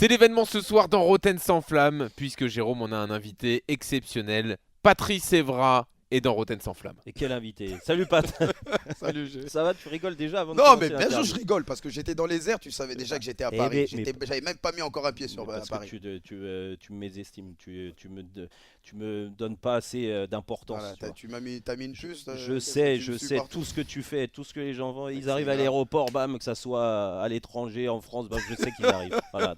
C'est l'événement ce soir dans Rotten sans flamme, puisque Jérôme, on a un invité exceptionnel. Patrice Evra est dans Rotten sans flamme. Et quel invité. Salut Pat. Salut, G. Ça va, tu rigoles déjà avant de Non, commencer mais bien sûr, l'interview. je rigole parce que j'étais dans les airs. Tu savais déjà que j'étais à Eh Paris. mais- J'avais même pas mis encore un pied sur Parce Paris. que tu me mésestimes, tu me donnes pas assez d'importance. Voilà, tu vois. t'as mis une puce. Je qu'est-ce sais, que tu je me sais supportes tout ce que tu fais, tout ce que les gens vont. Ils c'est arrivent à grave. l'aéroport, bam, que ça soit à l'étranger, en France, bam, je sais qu'ils arrivent. Voilà.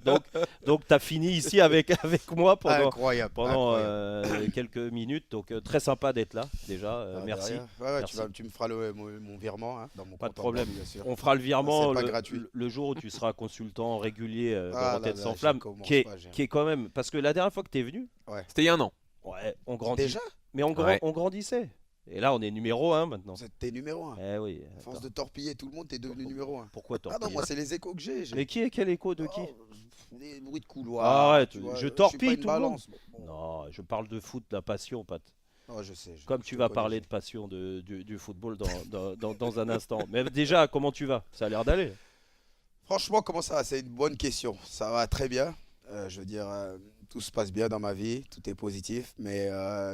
Donc tu as fini ici avec moi Incroyable. pendant incroyable. quelques minutes. Donc très sympa d'être là déjà. Ah, Merci. derrière. Ouais, Merci. tu me feras mon virement hein, dans mon Pas de compte en problème. banque, bien sûr. On fera le virement C'est pas gratuit. le jour où tu seras consultant régulier Ah dans là Rotten là, sans j'y flamme, commence qui est, pas, j'ai- qui est quand même. Parce que la dernière fois que tu es venu, C'était il y a un an. ouais, on grandit. Déjà, Mais Ouais. on grandissait. Et là, on est numéro 1 maintenant. t'es numéro 1. Eh oui. À force attends. de torpiller tout le monde, t'es devenu numéro 1. Pourquoi Ah non, torpiller moi, c'est les échos que j'ai. Mais quel écho de qui Des bruits de couloir. Arrête, tu vois, je suis pas torpille une tout le monde. balance. Bon. Non, je parle de foot, de la passion, Pat. Non, je sais. Comme je tu te vas connais, parler de passion du football dans un instant. Mais déjà, comment tu vas? Ça a l'air d'aller. Franchement, comment ça va? C'est une bonne question. Ça va très bien. Je veux dire, tout se passe bien dans ma vie, tout est positif, mais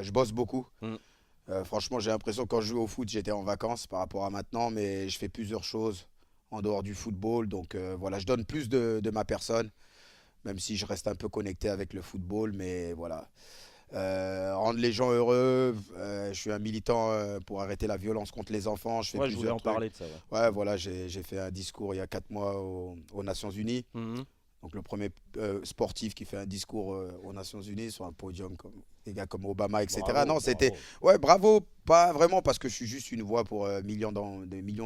je bosse beaucoup. Mm. Franchement, j'ai l'impression que quand je jouais au foot, j'étais en vacances par rapport à maintenant, mais je fais plusieurs choses en dehors du football. Donc voilà, je donne plus de ma personne, même si je reste un peu connecté avec le football, mais voilà. Rendre les gens heureux, je suis un militant pour arrêter la violence contre les enfants. Je fais Moi, je voulais plusieurs en trucs. parler de ça. Ouais. Ouais, voilà, j'ai fait un discours il y a 4 mois aux Nations Unies. Mhm. Donc le premier sportif qui fait un discours aux Nations Unies sur un podium comme des gars comme Obama, etc. Bravo, Non, c'était bravo. ouais, bravo, pas vraiment parce que je suis juste une voix pour des millions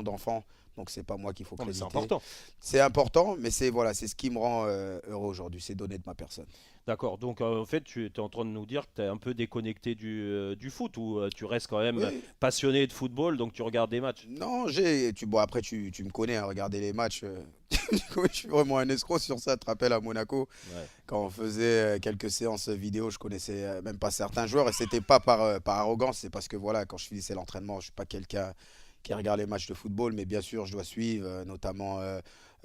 d'enfants. Donc c'est pas moi qu'il faut Non, mais c'est créditer. important. C'est important, mais c'est voilà, c'est ce qui me rend heureux aujourd'hui, c'est donner de ma personne. D'accord. Donc, en fait, tu es en train de nous dire que tu es un peu déconnecté du foot ou tu restes quand même Oui. passionné de football, donc tu regardes des matchs. Non, bon après tu me connais à regarder les matchs. Je suis vraiment un escroc sur ça. Tu te rappelles à Monaco Ouais. quand on faisait quelques séances vidéo, je connaissais même pas certains joueurs et c'était pas par arrogance, c'est parce que voilà, quand je finissais l'entraînement, je suis pas quelqu'un qui regarde les matchs de football, mais bien sûr, je dois suivre notamment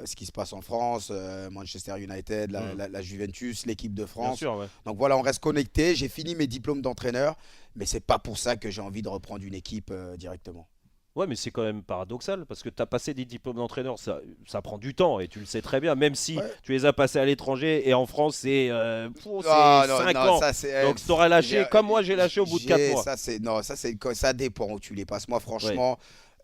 ce qui se passe en France, Manchester United, la Juventus, l'équipe de Bien France. sûr, ouais. Donc voilà, on reste connecté. J'ai fini mes diplômes d'entraîneur, mais c'est pas pour ça que j'ai envie de reprendre une équipe directement. Ouais, mais c'est quand même paradoxal parce que tu as passé des diplômes d'entraîneur, ça prend du temps et tu le sais très bien, même si Ouais. tu les as passés à l'étranger et en France, c'est Ah, 5 non, ans. ça c'est. Donc tu auras lâché, j'ai- comme moi j'ai lâché au bout de 4 mois. Ça dépend où tu les passes. Moi, franchement,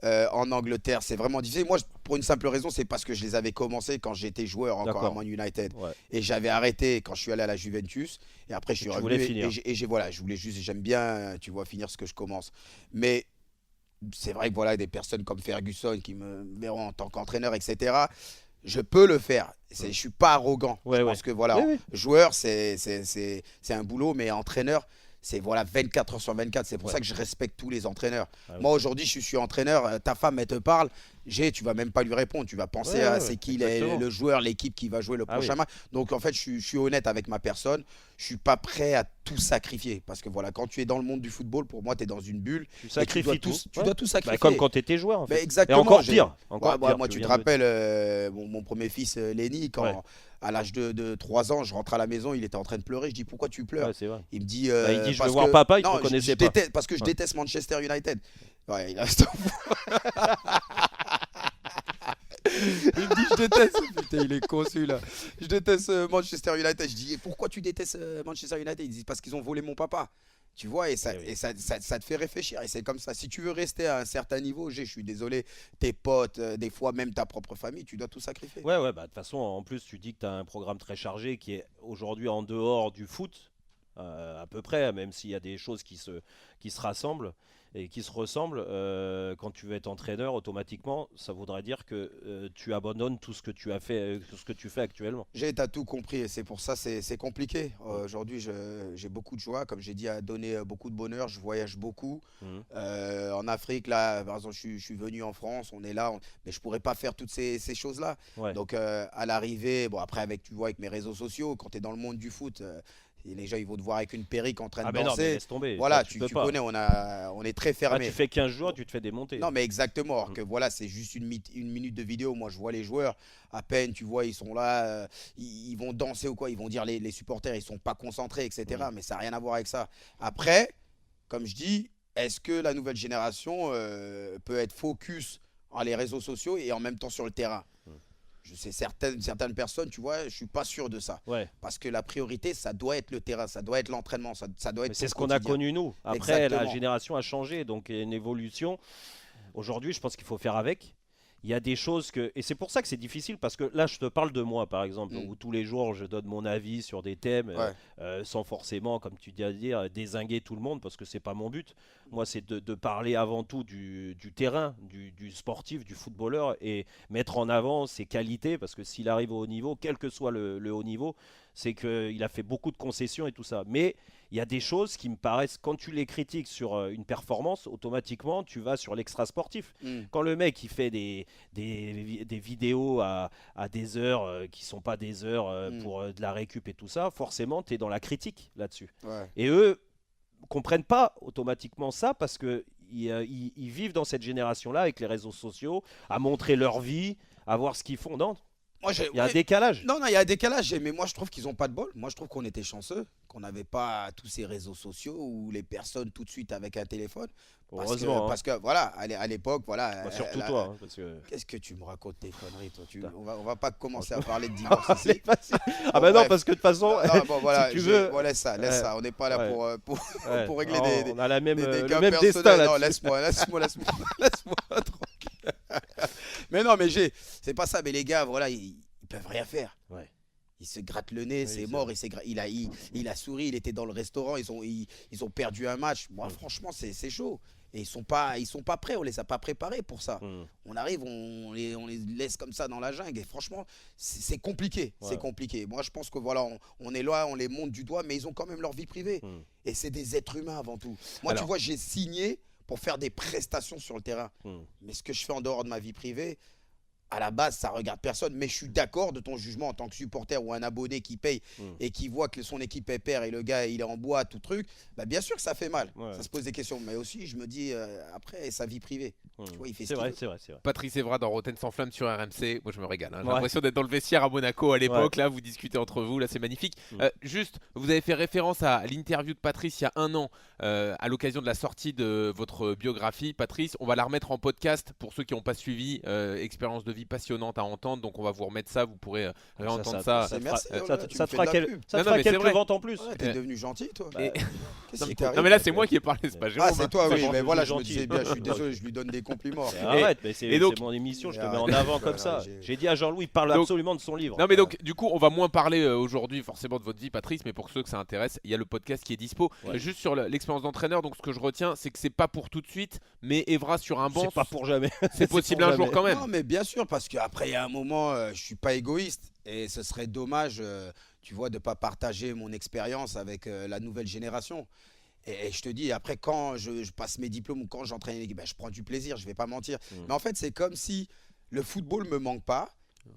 en Angleterre, c'est vraiment difficile. Moi, pour une simple raison, c'est parce que je les avais commencés quand j'étais joueur encore à D'accord. Man United. Ouais. Et j'avais arrêté quand je suis allé à la Juventus. Et après, je suis tu revenu. voulais finir. Voilà, je voulais juste, j'aime bien, tu vois, finir ce que je commence. Mais c'est vrai que voilà, des personnes comme Ferguson qui me verront en tant qu'entraîneur, etc. Je peux le faire. Je suis pas arrogant. Ouais, je ouais. pense que voilà, Oui, oui. joueur, c'est un boulot, mais entraîneur, c'est voilà 24 heures sur 24. C'est pour Ouais. ça que je respecte tous les entraîneurs. Ah oui. Moi, aujourd'hui, je suis entraîneur. Ta femme, elle te parle. Tu vas même pas lui répondre. Tu vas penser Ouais, à ouais, c'est qui exactement. le joueur, l'équipe qui va jouer le Ah prochain oui. match. Donc, en fait, je suis honnête avec ma personne. Je suis pas prêt à tout sacrifier. Parce que voilà, quand tu es dans le monde du football, pour moi, tu es dans une bulle. Tu Et sacrifies tout. Tu Ouais. dois tout Bah, sacrifier. comme quand tu étais joueur en Mais fait. Et exactement. encore j'ai- pire. Encore Ouais, pire, moi, tu tu te viens de me dire. rappelles mon premier fils, Lenny, quand Ouais. à l'âge de 3 ans, je rentre à la maison, il était en train de pleurer. Je dis pourquoi tu pleures? Ouais, c'est vrai. Il me dit. Bah, il dit, je parce veux voir que- papa, il te Non, reconnaissait je pas. déteste, parce que je Ouais. déteste Manchester United. Ouais, il a Il me dit je déteste. Putain, il est con celui-là. Je déteste Manchester United. Je dis et pourquoi tu détestes Manchester United? Il dit parce qu'ils ont volé mon papa. Tu vois, et Eh oui. ça te fait réfléchir. Et c'est comme ça. Si tu veux rester à un certain niveau, je suis désolé, tes potes, des fois même ta propre famille, tu dois tout sacrifier. Ouais, ouais, bah de toute façon, en plus, tu dis que tu as un programme très chargé qui est aujourd'hui en dehors du foot, à peu près, même s'il y a des choses qui se rassemblent et qui se ressemblent. Quand tu veux être entraîneur, automatiquement, ça voudrait dire que tu abandonnes tout ce que tu as fait, tout ce que tu fais actuellement. T'as tout compris et c'est pour ça c'est compliqué. Aujourd'hui, j'ai beaucoup de joie, comme j'ai dit, à donner beaucoup de bonheur. Je voyage beaucoup. Mhm. En Afrique, là, par exemple, je suis venu en France, on est là, mais je pourrais pas faire toutes ces choses-là. Ouais. Donc, à l'arrivée, bon, après, tu vois, avec mes réseaux sociaux, quand tu es dans le monde du foot, Et les gens, ils vont te voir avec une perruque en train de Ah ben non, mais danser. laisse tomber. Voilà, Ça, tu peux pas. connais, on est très Ah, fermé. tu fais 15 jours, tu te fais démonter. Non, mais exactement. Alors que voilà, c'est juste une minute de vidéo. Moi, je vois les joueurs, à peine, tu vois, ils sont là, ils vont danser ou quoi. Ils vont dire les supporters, ils sont pas concentrés, etc. Mais ça n'a rien à voir avec ça. Après, comme je dis, est-ce que la nouvelle génération peut être focus sur les réseaux sociaux et en même temps sur le terrain? Je sais, certaines personnes, tu vois, je suis pas sûr de ça. Ouais. Parce que la priorité, ça doit être le terrain, ça doit être l'entraînement, ça doit être C'est ton ce qu'on a quotidien. connu nous. Après, Exactement. la génération a changé, donc il y a une évolution. Aujourd'hui, je pense qu'il faut faire avec. Il y a des choses que... Et c'est pour ça que c'est difficile, parce que là, je te parle de moi, par exemple, où tous les jours, je donne mon avis sur des thèmes, sans forcément, comme tu dis à dire, dézinguer tout le monde, parce que c'est pas mon but. Moi, c'est de parler avant tout du terrain, du sportif, du footballeur, et mettre en avant ses qualités, parce que s'il arrive au haut niveau, quel que soit le haut niveau, c'est qu'il a fait beaucoup de concessions et tout ça. Mais il y a des choses qui me paraissent, quand tu les critiques sur une performance, automatiquement, tu vas sur l'extra sportif. Quand le mec, il fait des vidéos à des heures qui ne sont pas des heures pour de la récup et tout ça, forcément, tu es dans la critique là-dessus. Ouais. Et eux comprennent pas automatiquement ça parce qu'ils vivent dans cette génération-là avec les réseaux sociaux, à montrer leur vie, à voir ce qu'ils font. Non, il y a un décalage. Non, il y a un décalage, mais moi je trouve qu'ils n'ont pas de bol. Moi je trouve qu'on était chanceux, qu'on n'avait pas tous ces réseaux sociaux où les personnes tout de suite avec un téléphone. Heureusement. Parce que voilà, à l'époque, voilà. Bah, surtout toi. Hein, parce que... Qu'est-ce que tu me racontes tes conneries, toi on va pas commencer à parler de divorce ici. Ah bah non, parce que de toute façon, bon, voilà, si tu veux... laisse ça. On n'est pas là pour régler des on a le même personnels. destin là. Non, laisse-moi tranquille. Mais non, mais c'est pas ça. Mais les gars, voilà, ils peuvent rien faire. Ouais. Il se gratte le nez, c'est mort. Il a souri, il était dans le restaurant, ils ont perdu un match. Moi, franchement, c'est chaud. Et ils sont pas prêts, on les a pas préparés pour ça. On arrive, on les laisse comme ça dans la jungle. Et franchement, c'est compliqué. Ouais. C'est compliqué. Moi, je pense que voilà, on est là, on les monte du doigt, mais ils ont quand même leur vie privée. Et c'est des êtres humains avant tout. Moi, tu vois, j'ai signé pour faire des prestations sur le terrain. Mais ce que je fais en dehors de ma vie privée, à la base, ça regarde personne, mais je suis d'accord de ton jugement en tant que supporter ou un abonné qui paye et qui voit que son équipe est perd et le gars il est en bois, tout truc. Bah bien sûr que ça fait mal, ça se pose des questions. Mais aussi, je me dis après sa vie privée. Tu vois, il fait c'est vrai. Patrice Evra dans Rotten sans flamme sur RMC. Moi, je me régale. Hein. J'ai l'impression d'être dans le vestiaire à Monaco à l'époque. Là, vous discutez entre vous. Là, c'est magnifique. Juste, vous avez fait référence à l'interview de Patrice il y a un an à l'occasion de la sortie de votre biographie. Patrice, on va la remettre en podcast pour ceux qui n'ont pas suivi. Expérience de vie passionnante à entendre. Donc, on va vous remettre ça. Vous pourrez réentendre ça. Ça te fera quelques ventes en plus. T'es devenu gentil, toi. Non, mais là, c'est moi qui ai parlé. C'est pas Jérôme. Ah, c'est toi, oui. Mais voilà, je me disais bien. Je suis désolé, je lui donne des compliments. Arrête, mais c'est mon émission, je te mets en avant comme ça. J'ai dit à Jean-Louis, parle absolument de son livre. Non, mais donc, du coup, on va moins parler aujourd'hui forcément de votre vie, Patrice, mais pour ceux que ça intéresse, il y a le podcast qui est dispo. Juste sur l'expérience d'entraîneur, donc ce que je retiens, c'est que c'est pas pour tout de suite, mais Evra sur un banc. C'est pas pour jamais. C'est possible un jour quand même. Non, mais bien sûr, parce qu'après, il y a un moment, je suis pas égoïste et ce serait dommage, tu vois, de pas partager mon expérience avec la nouvelle génération. Et je te dis, après, quand je passe mes diplômes ou quand j'entraîne une équipe, je prends du plaisir, je vais pas mentir. Mais en fait, c'est comme si le football me manque pas.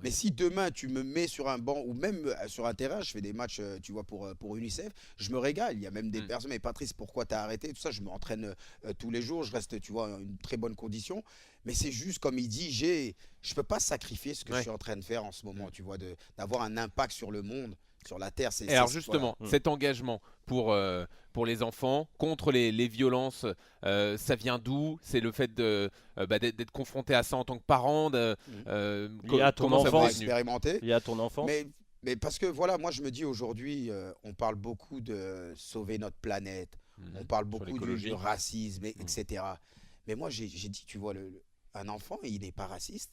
Mais si demain, tu me mets sur un banc ou même sur un terrain, je fais des matchs, tu vois, pour UNICEF, je me régale. Il y a même des personnes, mais Patrice, pourquoi tu as arrêté? Tout ça, je m'entraîne tous les jours, je reste, tu vois, en une très bonne condition. Mais c'est juste, comme il dit, je peux pas sacrifier ce que je suis en train de faire en ce moment, tu vois, d'avoir un impact sur le monde. Sur la terre, et alors justement, cet engagement pour les enfants contre les violences, ça vient d'où? C'est le fait d'être confronté à ça en tant que parent. Lié à ton enfant, expérimenté. Lié à ton enfant. Mais parce que voilà, moi je me dis aujourd'hui, on parle beaucoup de sauver notre planète, on parle beaucoup du racisme, etc. Mais moi j'ai dit, tu vois, un enfant, il n'est pas raciste,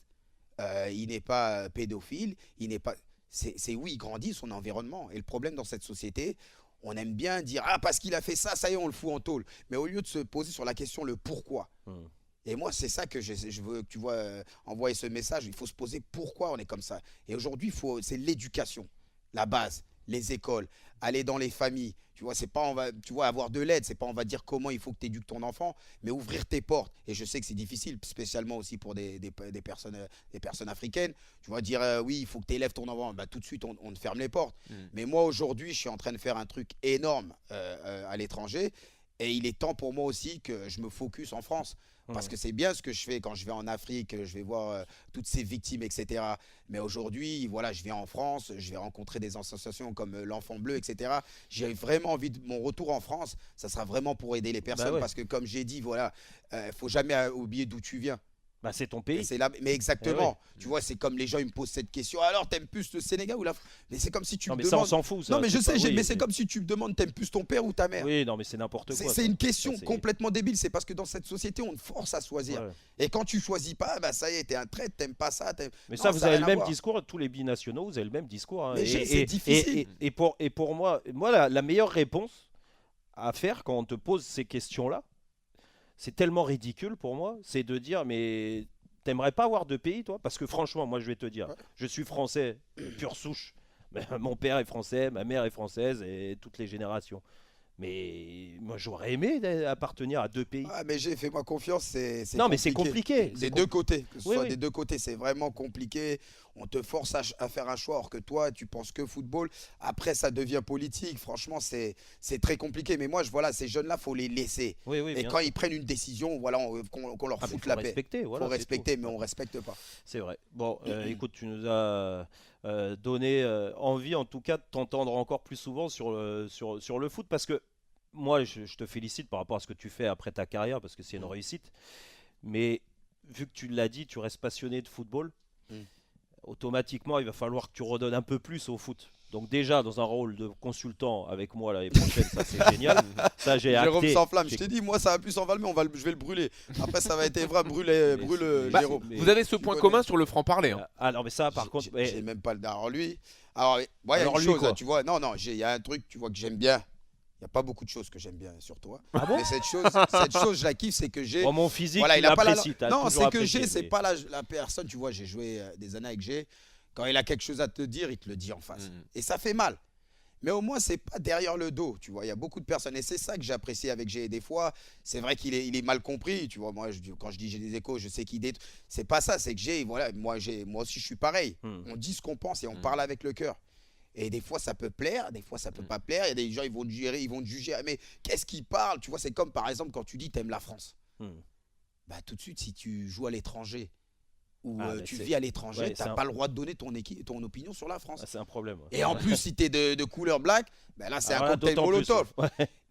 il n'est pas pédophile, il n'est pas... C'est oui, il grandit son environnement. Et le problème dans cette société, on aime bien dire « Ah, parce qu'il a fait ça, ça y est, on le fout en tôle. » Mais au lieu de se poser sur la question le pourquoi. Et moi, c'est ça que je veux que tu vois, envoyer ce message. Il faut se poser pourquoi on est comme ça. Et aujourd'hui, c'est l'éducation, la base. les écoles, aller dans les familles. Tu vois, c'est pas avoir de l'aide, c'est pas on va dire comment il faut que tu éduques ton enfant, mais ouvrir tes portes. Et je sais que c'est difficile, spécialement aussi pour des personnes africaines. Tu vas dire oui, il faut que tu élèves ton enfant. Bah, tout de suite, on te ferme les portes. Mais moi, aujourd'hui, je suis en train de faire un truc énorme à l'étranger. Et il est temps pour moi aussi que je me focus en France. Parce que c'est bien ce que je fais quand je vais en Afrique, je vais voir toutes ces victimes, etc. Mais aujourd'hui, voilà, je viens en France, je vais rencontrer des associations comme l'Enfant Bleu, etc. J'ai vraiment envie de mon retour en France, ça sera vraiment pour aider les personnes. Parce que comme j'ai dit, voilà, faut jamais oublier d'où tu viens. Bah, c'est ton pays. Mais exactement. Tu vois, c'est comme les gens ils me posent cette question. Alors, t'aimes plus le Sénégal ou la France? Mais c'est comme si tu me demandes. Ça, on s'en fout. Ça, non, mais je sais, mais c'est comme si tu me demandes t'aimes plus ton père ou ta mère. Oui, non, mais c'est n'importe quoi. C'est une question complètement débile. C'est parce que dans cette société, on te force à choisir. Ouais. Et quand tu choisis pas, bah ça y est, t'es un traître, t'aimes pas ça. Mais ça, vous avez le même discours. Tous les binationaux, vous avez le même discours. Hein. Mais c'est difficile. Et pour moi, la meilleure réponse à faire quand on te pose ces questions-là, c'est tellement ridicule pour moi, c'est de dire mais t'aimerais pas avoir de pays, toi? Parce que franchement, moi, je vais te dire, je suis français, pure souche. Mon père est français, ma mère est française et toutes les générations. Mais moi, j'aurais aimé appartenir à 2 pays. Ah, mais fais-moi confiance, non, mais c'est compliqué. Des deux côtés. Que ce soit des deux côtés, c'est vraiment compliqué. On te force à faire un choix, alors que toi, tu penses que football. Après, ça devient politique. Franchement, c'est très compliqué. Mais moi, voilà, ces jeunes-là, il faut les laisser. Et quand ils prennent une décision, voilà, qu'on leur foute la paix. Il faut respecter, mais on ne respecte pas. C'est vrai. Bon, écoute, tu nous as donné envie, en tout cas, de t'entendre encore plus souvent sur le foot. Parce que moi, je te félicite par rapport à ce que tu fais après ta carrière, parce que c'est une réussite. Mais vu que tu l'as dit, tu restes passionné de football. Automatiquement, il va falloir que tu redonnes un peu plus au foot. Donc déjà, dans un rôle de consultant avec moi l'année prochaine, ça c'est génial. Ça, j'ai acté. Jérôme sans flamme, je t'ai dit, moi ça va plus s'enflammer, je vais le brûler. Après, ça va être Evra, brûle Jérôme. Vous avez ce point commun sur le franc-parler. Hein. Alors, mais ça, par contre... J'ai même pas le... Alors lui, il y a une chose, tu vois, il y a un truc, tu vois, que j'aime bien. Il n'y a pas beaucoup de choses que j'aime bien sur toi. Ah bon? Mais cette chose, je la kiffe, c'est que j'ai... mon physique, voilà, il apprécie. Non, c'est que j'ai, c'est pas la personne, tu vois, j'ai joué des années avec G. Quand il a quelque chose à te dire, il te le dit en face. Et ça fait mal. Mais au moins, c'est pas derrière le dos, tu vois. Il y a beaucoup de personnes, et c'est ça que j'apprécie avec G. Des fois, c'est vrai qu'il est mal compris, tu vois. Moi, quand je dis j'ai des échos, je sais qu'il détruit. C'est pas ça, c'est que G, voilà, moi aussi, je suis pareil. On dit ce qu'on pense et on parle avec le cœur. Et des fois, ça peut plaire, des fois, ça peut pas plaire. Il y a des gens, ils vont te juger. Ah, mais qu'est-ce qu'ils parlent? Tu vois, c'est comme par exemple quand tu dis t'aimes la France. Bah, tout de suite, si tu joues à l'étranger ou tu vis à l'étranger, tu n'as pas le droit de donner ton opinion sur la France. C'est un problème. Et en plus, si tu es de couleur black, ben là, c'est un cocktail Molotov.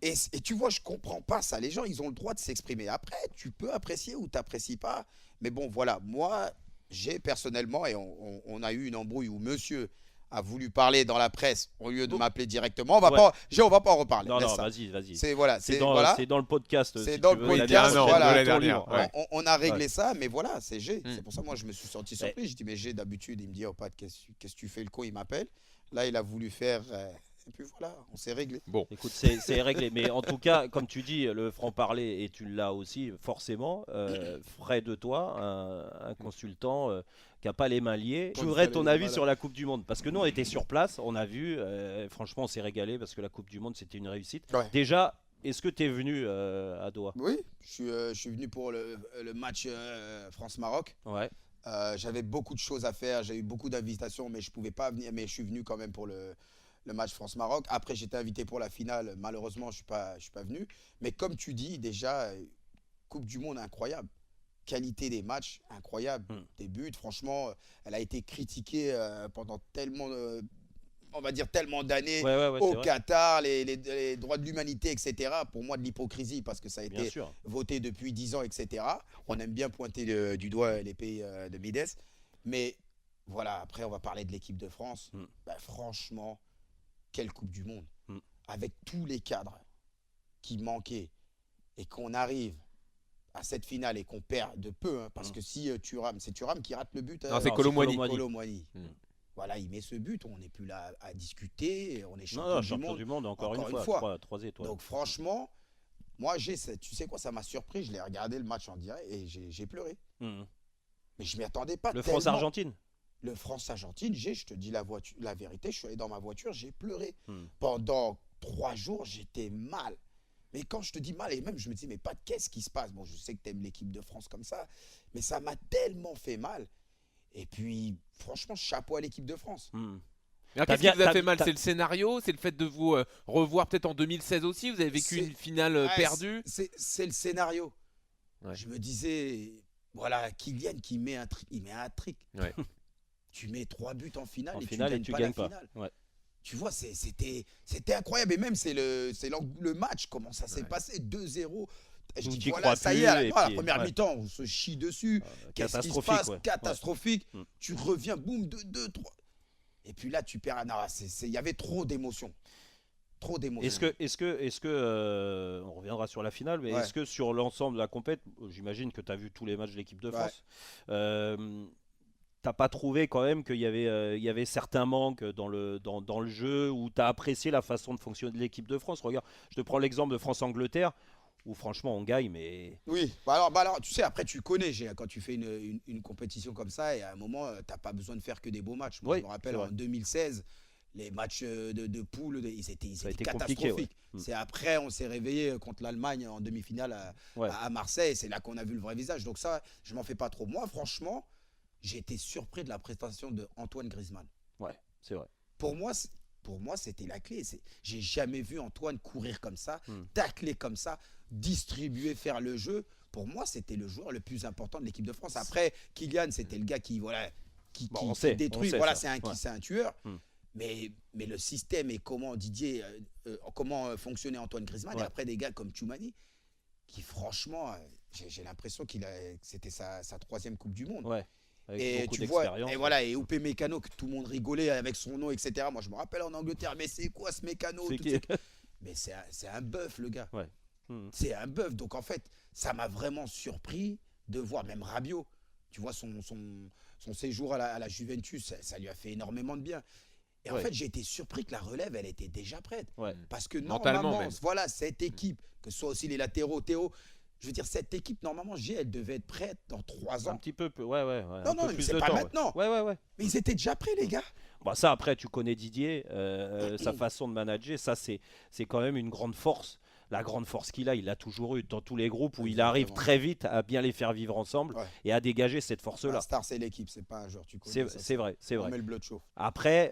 Et tu vois, je comprends pas ça. Les gens, ils ont le droit de s'exprimer. Après, tu peux apprécier ou tu n'apprécies pas. Mais bon, voilà, moi, j'ai personnellement, et on a eu une embrouille où monsieur a voulu parler dans la presse au lieu de m'appeler directement. On va pas en reparler. Non, vas-y. C'est dans le podcast. C'est dans le podcast. Voilà. On a réglé ça, mais voilà, c'est G. C'est pour ça que moi je me suis senti surpris. Je dis mais G, d'habitude il me dit oh Pat, qu'est-ce que tu fais le con, il m'appelle. Là il a voulu faire. Et puis voilà, on s'est réglé. Bon, écoute, c'est réglé. Mais en tout cas, comme tu dis, le franc-parler, et tu l'as aussi, forcément, ferait de toi un consultant qui n'a pas les mains liées. Je voudrais ton avis sur la Coupe du Monde. Parce que nous, on était sur place, on a vu. Franchement, on s'est régalé parce que la Coupe du Monde, c'était une réussite. Ouais. Déjà, est-ce que tu es venu à Doha? Oui, je suis venu pour le match France-Maroc. Ouais. J'avais beaucoup de choses à faire, j'ai eu beaucoup d'invitations, mais je ne pouvais pas venir. Mais je suis venu quand même pour le match France-Maroc. Après, j'étais invité pour la finale. Malheureusement, je ne suis pas venu. Mais comme tu dis, déjà, Coupe du Monde incroyable. Qualité des matchs incroyable. Des buts, franchement, elle a été critiquée pendant tellement, on va dire tellement d'années au Qatar, les droits de l'humanité, etc. Pour moi, de l'hypocrisie parce que ça a été voté depuis 10 ans, etc. On aime bien pointer du doigt les pays de Mides. Mais voilà, après, on va parler de l'équipe de France. Bah, franchement, quelle Coupe du Monde. Avec tous les cadres qui manquaient et qu'on arrive à cette finale et qu'on perd de peu, hein, parce que si Thuram, c'est Thuram qui rate le but. Non, c'est Kolo Muani. Voilà, il met ce but, on n'est plus là à discuter, on est champion du monde encore une fois. 3 étoiles. Donc franchement, moi, tu sais quoi, ça m'a surpris, je l'ai regardé le match en direct et j'ai pleuré. Mais je m'y attendais pas. France-Argentine. Le France-Argentine, je te dis la vérité, je suis allé dans ma voiture, j'ai pleuré. Pendant 3 jours, j'étais mal. Mais quand je te dis mal, et même je me dis, mais pas qu'est-ce qui se passe? Bon, je sais que tu aimes l'équipe de France comme ça, mais ça m'a tellement fait mal. Et puis, franchement, chapeau à l'équipe de France. Alors, qu'est-ce qui vous a fait mal? C'est le scénario? C'est le fait de vous revoir peut-être en 2016 aussi? Vous avez vécu une finale perdue? C'est le scénario. Ouais. Je me disais, voilà, Kylian qui met un trick. Il met un trick. Ouais. Tu mets 3 buts en finale et tu gagnes pas la finale. Ouais. Tu vois, c'était incroyable. Et même, c'est le match, comment ça s'est passé, 2-0. Je dis, voilà, ça y est, la première mi-temps, on se chie dessus. Qu'est-ce qui se passe? Catastrophique. Tu reviens, boum, 2-3. Et puis là, tu perds. Non, il y avait trop d'émotions. Trop d'émotions. Est-ce que on reviendra sur la finale, mais est-ce que sur l'ensemble de la compète, j'imagine que tu as vu tous les matchs de l'équipe de France, t'as pas trouvé quand même qu'il y avait certains manques dans le jeu, où tu as apprécié la façon de fonctionner de l'équipe de France? Regarde, je te prends l'exemple de France-Angleterre, où franchement on gagne, mais... Oui, bah alors tu sais, après tu connais, quand tu fais une compétition comme ça, et à un moment, t'as pas besoin de faire que des beaux matchs. Moi, je me rappelle en 2016, les matchs de poule, ils étaient catastrophiques. C'est après, on s'est réveillé contre l'Allemagne en demi-finale à Marseille, c'est là qu'on a vu le vrai visage. Donc ça, je m'en fais pas trop. Moi, franchement, j'ai été surpris de la prestation de Antoine Griezmann. Ouais, c'est vrai. Pour moi, c'était la clé. J'ai jamais vu Antoine courir comme ça, tacler comme ça, distribuer, faire le jeu. Pour moi, c'était le joueur le plus important de l'équipe de France. Après, Kylian, c'était le gars qui détruit. Voilà, c'est un tueur. Mais le système et comment Didier, comment fonctionnait Antoine Griezmann, et après des gars comme Tchouameni, qui franchement, j'ai l'impression que c'était sa 3e Coupe du Monde. Ouais. Et tu vois, et Oupé Mécano, que tout le monde rigolait avec son nom, etc. Moi, je me rappelle en Angleterre, mais c'est quoi ce Mécano? Mais c'est un bœuf, le gars. Ouais. C'est un bœuf. Donc, en fait, ça m'a vraiment surpris de voir même Rabiot. Tu vois, son séjour à la Juventus, ça lui a fait énormément de bien. Et en fait, j'ai été surpris que la relève, elle était déjà prête. Parce que normalement, voilà, cette équipe, que ce soit aussi les latéraux, Théo, je veux dire, cette équipe, normalement, elle devait être prête dans 3 ans. Un petit peu, non, c'est pas maintenant. Mais ils étaient déjà prêts, les gars. Bon, ça, après, tu connais Didier, sa façon de manager, ça, c'est quand même une grande force. La grande force qu'il a, il l'a toujours eu dans tous les groupes où il arrive très vite à bien les faire vivre ensemble et à dégager cette force-là. La star, c'est l'équipe, c'est pas un joueur. Tu connais. C'est vrai. On met le blood chaud. Après,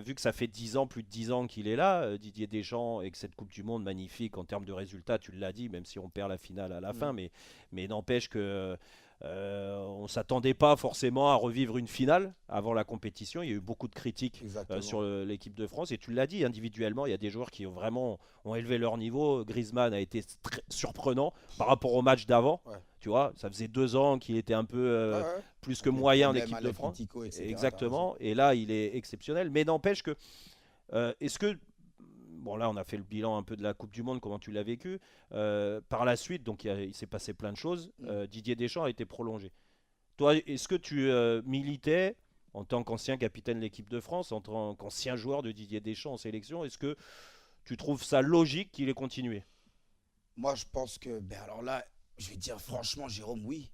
vu que ça fait plus de 10 ans qu'il est là, Didier Deschamps, et que cette Coupe du Monde magnifique en termes de résultats, tu l'as dit, même si on perd la finale à la fin, mais n'empêche que on ne s'attendait pas forcément à revivre une finale avant la compétition. Il y a eu beaucoup de critiques sur l'équipe de France. Et tu l'as dit, individuellement, il y a des joueurs qui ont élevé leur niveau. Griezmann a été très surprenant par rapport au match d'avant. Tu vois, ça faisait 2 ans qu'il était un peu plus que moyen en équipe de France. Exactement. Et là, il est exceptionnel. Mais n'empêche que, est-ce que... Bon, là, on a fait le bilan un peu de la Coupe du Monde, comment tu l'as vécu. Par la suite, donc il s'est passé plein de choses. Didier Deschamps a été prolongé. Toi, est-ce que tu militais en tant qu'ancien capitaine de l'équipe de France, en tant qu'ancien joueur de Didier Deschamps en sélection? Est-ce que tu trouves ça logique qu'il ait continué? Moi, je pense que, alors là, je vais dire franchement, Jérôme, oui.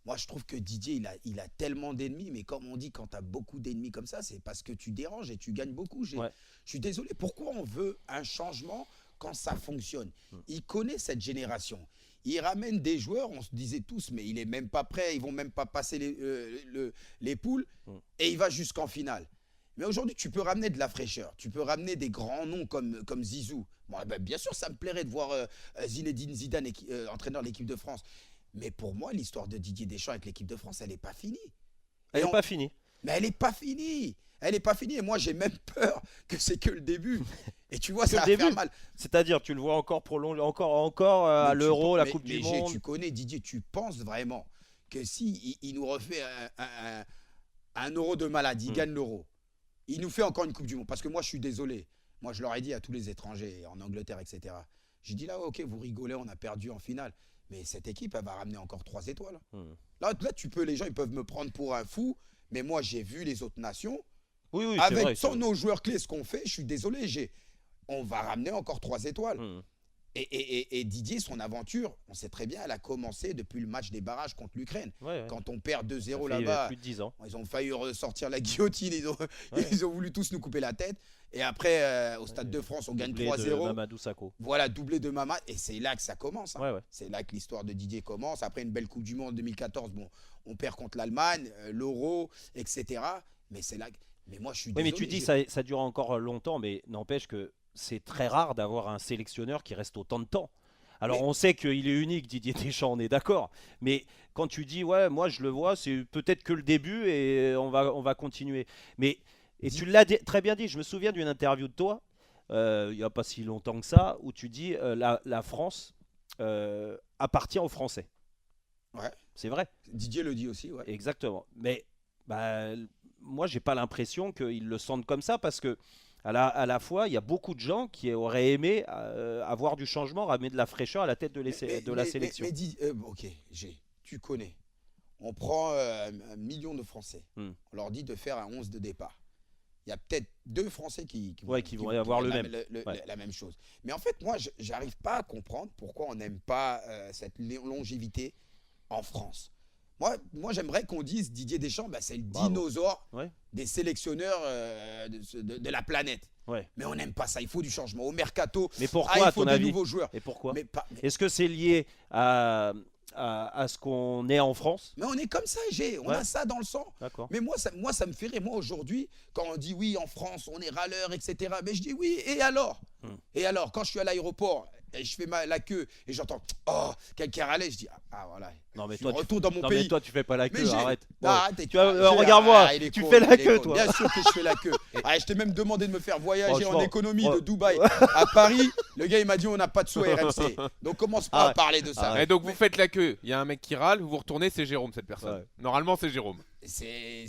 Moi, je trouve que Didier, il a tellement d'ennemis, mais comme on dit, quand tu as beaucoup d'ennemis comme ça, c'est parce que tu déranges et tu gagnes beaucoup. Je suis désolé, pourquoi on veut un changement quand ça fonctionne? Il connaît cette génération. Il ramène des joueurs, on se disait tous, mais il n'est même pas prêt, ils vont même pas passer les poules, et il va jusqu'en finale. Mais aujourd'hui, tu peux ramener de la fraîcheur, tu peux ramener des grands noms comme Zizou. Bon, bien sûr, ça me plairait de voir Zinedine Zidane, entraîneur de l'équipe de France. Mais pour moi, l'histoire de Didier Deschamps avec l'équipe de France, elle n'est pas finie. Elle n'est pas finie. Mais elle n'est pas finie. Elle n'est pas finie. Et moi, j'ai même peur que c'est que le début. Et tu vois, ça va faire mal. C'est-à-dire, tu le vois encore prolonger, encore à l'Euro, la Coupe du Monde. Tu connais Didier, tu penses vraiment que si il nous refait un Euro de malade, il gagne l'Euro, il nous fait encore une Coupe du Monde. Parce que moi, je suis désolé. Moi, je leur ai dit à tous les étrangers, en Angleterre, etc. J'ai dit là, ok, vous rigolez, on a perdu en finale. Mais cette équipe, elle va ramener encore 3 étoiles. Là, les gens, ils peuvent me prendre pour un fou. Mais moi, j'ai vu les autres nations. Sans nos joueurs clés, ce qu'on fait, je suis désolé. On va ramener encore 3 étoiles. Et Didier, son aventure, on sait très bien, elle a commencé depuis le match des barrages contre l'Ukraine. Ouais. Quand on perd 2-0 Ça fait là-bas, plus de 10 ans. ils ont failli ressortir la guillotine, Ouais. ils ont voulu tous nous couper la tête. Et après, au Stade de France, on gagne Doublé de 3-0. Mamadou Sakho. Voilà, doublé de Mama. Et c'est là que ça commence. Ouais. C'est là que l'histoire de Didier commence. Après une belle Coupe du Monde en 2014, bon, on perd contre l'Allemagne, l'Euro, etc. Mais c'est là. Mais moi, je suis Oui, désolé. mais tu dis ça dure encore longtemps, mais n'empêche que c'est très rare d'avoir un sélectionneur qui reste autant de temps. Alors on sait qu'il est unique, Didier Deschamps, on est d'accord. Mais quand tu dis ouais, moi je le vois, c'est peut-être que le début et on va continuer. Mais tu l'as très bien dit. Je me souviens d'une interview de toi il n'y a pas si longtemps que ça où tu dis la France appartient aux Français. Ouais. C'est vrai. Didier le dit aussi. Ouais. Exactement. Mais moi j'ai pas l'impression qu'ils le sentent comme ça parce que à la fois, il y a beaucoup de gens qui auraient aimé avoir du changement, ramener de la fraîcheur à la tête de la sélection. Ok, tu connais. On prend 1 million de Français. On leur dit de faire un 11 de départ. Il y a peut-être 2 Français qui vont avoir la même chose. Mais en fait, moi, je n'arrive pas à comprendre pourquoi on n'aime pas cette longévité en France. Moi, j'aimerais qu'on dise Didier Deschamps, c'est le dinosaure des sélectionneurs de la planète. Ouais. Mais on n'aime pas ça. Il faut du changement. Au mercato, mais pourquoi, il faut des nouveaux joueurs. Et pourquoi Est-ce que c'est lié à ce qu'on est en France? Mais on est comme ça, on a ça dans le sang. D'accord. Mais moi, ça me fait rire. Moi, aujourd'hui, quand on dit oui, en France, on est râleur, etc. Mais je dis oui, et alors Et alors, quand je suis à l'aéroport, et je fais la queue, et j'entends quelqu'un râler, je dis voilà. Non, mais toi, retourne dans mon pays. Mais toi, tu fais pas la queue, arrête. Regarde-moi, tu fais la queue, toi. Bien sûr que je fais la queue. Je t'ai même demandé de me faire voyager en économie de Dubaï à Paris. Le gars, il m'a dit on n'a pas de sous RMC. Donc, commence pas à parler de ça. Et donc, vous faites la queue. Il y a un mec qui râle, vous retournez, c'est Jérôme, cette personne. Ouais. Normalement, c'est Jérôme. C'est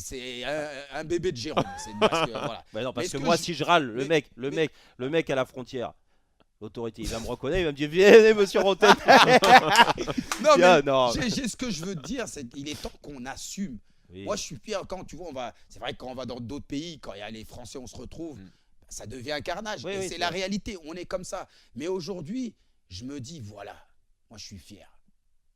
un bébé de Jérôme. Voilà. Non, parce que moi, si je râle, le mec à la frontière. L'autorité, il va me reconnaître, il va me dire venez monsieur Rotten. J'ai ce que je veux te dire, c'est qu'il est temps qu'on assume. Oui. Moi je suis fier quand tu vois, c'est vrai que quand on va dans d'autres pays, quand il y a les Français, on se retrouve, ça devient un carnage. Et c'est la réalité, on est comme ça. Mais aujourd'hui, je me dis voilà, moi je suis fier.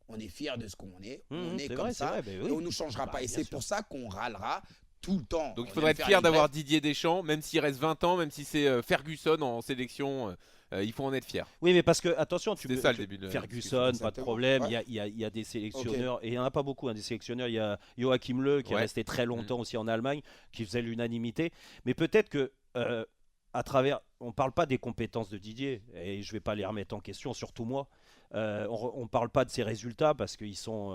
On est fier de ce qu'on est, on est comme ça, et on ne nous changera pas. Et c'est pour ça qu'on râlera tout le temps. Donc il faudrait être fier d'avoir Didier Deschamps, même s'il reste 20 ans, même si c'est Ferguson en sélection. Il faut en être fier. Oui, mais parce que, attention, ça le début de Ferguson, pas de problème. Il y a des sélectionneurs, et il n'y en a pas beaucoup, des sélectionneurs. Il y a Joachim Löw qui est resté très longtemps aussi en Allemagne, qui faisait l'unanimité. Mais peut-être que, à travers. On ne parle pas des compétences de Didier, et je ne vais pas les remettre en question, surtout moi. On ne parle pas de ses résultats parce qu'ils sont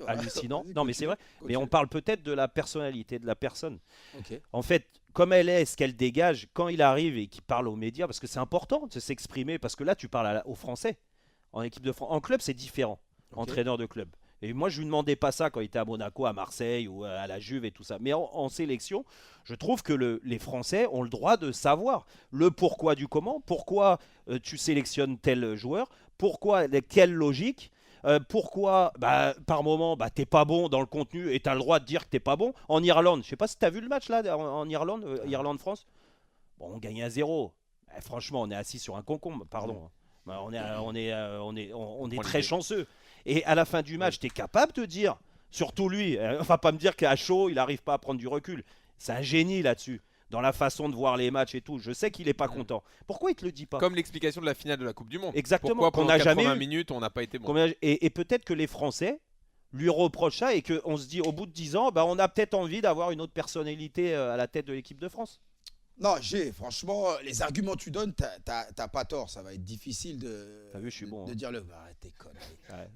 hallucinants. Non, mais c'est vrai. Mais on parle peut-être de la personnalité de la personne. En fait, comme elle est, ce qu'elle dégage, quand il arrive et qu'il parle aux médias, parce que c'est important de s'exprimer, parce que là, tu parles aux Français. En équipe de France, en club, c'est différent. Entraîneur de club. Et moi, je lui demandais pas ça quand il était à Monaco, à Marseille ou à la Juve et tout ça. Mais en sélection, je trouve que les Français ont le droit de savoir le pourquoi du comment, pourquoi tu sélectionnes tel joueur, pourquoi, quelle logique, pourquoi par moment t'es pas bon dans le contenu et tu as le droit de dire que t'es pas bon. En Irlande, je sais pas si tu as vu le match là en Irlande, Irlande-France. Bon, on gagne à 0. Franchement, on est assis sur un concombre, pardon. On est très chanceux. Et à la fin du match, tu es capable de dire, surtout lui, va pas me dire qu'à chaud, il n'arrive pas à prendre du recul. C'est un génie là-dessus, dans la façon de voir les matchs et tout. Je sais qu'il n'est pas content. Pourquoi il te le dit pas? Comme l'explication de la finale de la Coupe du Monde. Exactement. Pourquoi pendant 80 minutes, on n'a pas été bon. Et peut-être que les Français lui reprochent ça et qu'on se dit, au bout de 10 ans, on a peut-être envie d'avoir une autre personnalité à la tête de l'équipe de France. Non, franchement, les arguments que tu donnes, t'as pas tort. Ça va être difficile de dire le. Arrête tes conneries.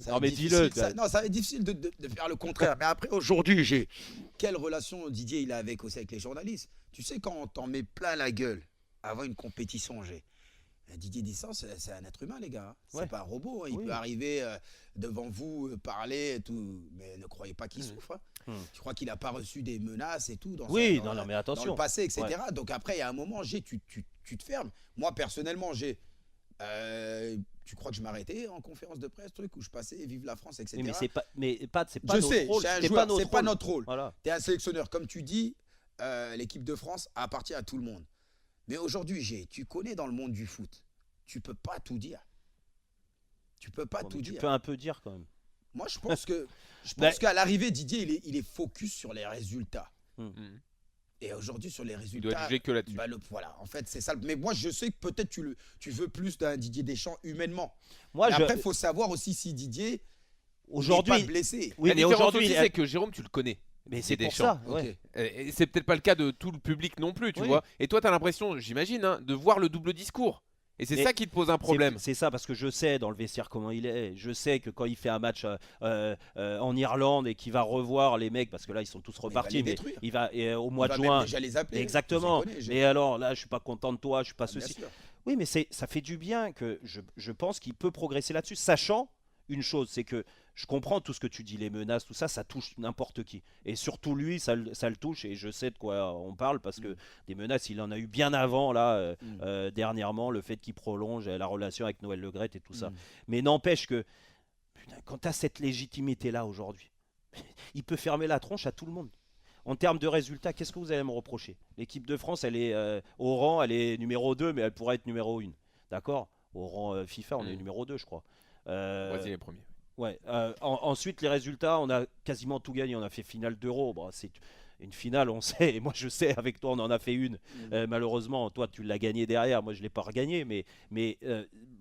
Non, mais dis-le. Ça va être difficile de faire le contraire. Mais après, aujourd'hui, quelle relation Didier il a avec les journalistes? Tu sais, quand on t'en met plein la gueule avant une compétition, Didier Deschamps, c'est un être humain, les gars. C'est pas un robot. Il peut arriver devant vous, parler et tout. Mais ne croyez pas qu'il souffre. Je crois qu'il n'a pas reçu des menaces et tout dans mais attention. Dans le passé, etc. Donc après, il y a un moment, tu te fermes. Moi, personnellement, tu crois que je m'arrêtais en conférence de presse, où je passais Vive la France, etc. Mais c'est pas notre rôle. C'est pas notre rôle. Voilà. Tu es un sélectionneur. Comme tu dis, l'équipe de France appartient à tout le monde. Mais aujourd'hui, tu connais dans le monde du foot, tu peux pas tout dire. Tu peux pas tout Tu dire. peux un peu dire quand même. Moi, je pense qu'à l'arrivée, Didier, il est focus sur les résultats. Et aujourd'hui, sur les Il résultats, doit juger que là-dessus. voilà, en fait, c'est ça. Mais moi, je sais que peut-être tu veux plus d'un Didier Deschamps humainement. Moi, Après, il faut savoir aussi si Didier aujourd'hui, n'est pas blessé. oui, La mais différence aujourd'hui, aussi, c'est que Jérôme, tu le connais. mais c'est pour Deschamps. ça. Ouais. Ok. Et c'est peut-être pas le cas de tout le public non plus, tu vois. Et toi, tu as l'impression, j'imagine, hein, de voir le double discours. Et c'est Mais ça qui te pose un problème. C'est ça, parce que je sais dans le vestiaire comment il est. Je sais que quand il fait un match en Irlande et qu'il va revoir les mecs, parce que là ils sont tous repartis, mais il va au mois de juin. Déjà les appeler. Exactement. Et alors là, je suis pas content de toi, je suis pas Bien ceci. sûr. Oui, mais ça fait du bien que je pense qu'il peut progresser là-dessus, sachant une chose, c'est que je comprends tout ce que tu dis, les menaces, tout ça, ça touche n'importe qui. Et surtout lui, ça le touche, et je sais de quoi on parle, parce que des menaces, il en a eu bien avant, là, dernièrement, le fait qu'il prolonge la relation avec Noël Le Graët et tout ça. Mais n'empêche que, putain, quand tu as cette légitimité-là aujourd'hui, il peut fermer la tronche à tout le monde. En termes de résultats, qu'est-ce que vous allez me reprocher? L'équipe de France, elle est au rang, elle est numéro 2, mais elle pourrait être numéro 1. D'accord? Au rang FIFA, on est numéro 2, je crois. Brésil est premier. Ouais. Ensuite, les résultats, on a quasiment tout gagné. On a fait finale d'Euro. Bon, c'est une finale, on sait. Et moi, je sais, avec toi, on en a fait une. Malheureusement, toi, tu l'as gagné derrière. Moi, je ne l'ai pas regagné. Mais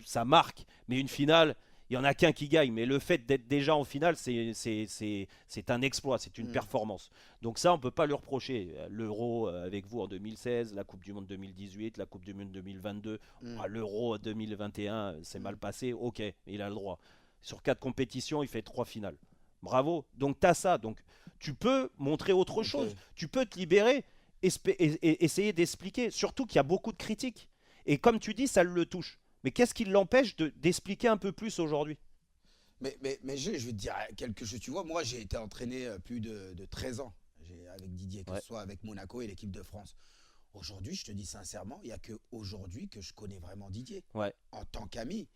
ça marque. Mais une finale, il n'y en a qu'un qui gagne. Mais le fait d'être déjà en finale, c'est un exploit. C'est une performance. Donc ça, on ne peut pas lui reprocher. L'Euro avec vous en 2016, la Coupe du Monde 2018, la Coupe du Monde 2022, l'Euro 2021, c'est mal passé. Ok, il a le droit. Sur 4 compétitions, il fait 3 finales. Bravo. Donc, tu as ça. Donc, tu peux montrer autre chose. Tu peux te libérer et essayer d'expliquer. Surtout qu'il y a beaucoup de critiques. Et comme tu dis, ça le touche. Mais qu'est-ce qui l'empêche d'expliquer un peu plus aujourd'hui? Mais je veux te dire quelque chose. Tu vois, moi, j'ai été entraîné plus de 13 ans avec Didier, que ce soit avec Monaco et l'équipe de France. Aujourd'hui, je te dis sincèrement, il n'y a qu'aujourd'hui que je connais vraiment Didier en tant qu'ami.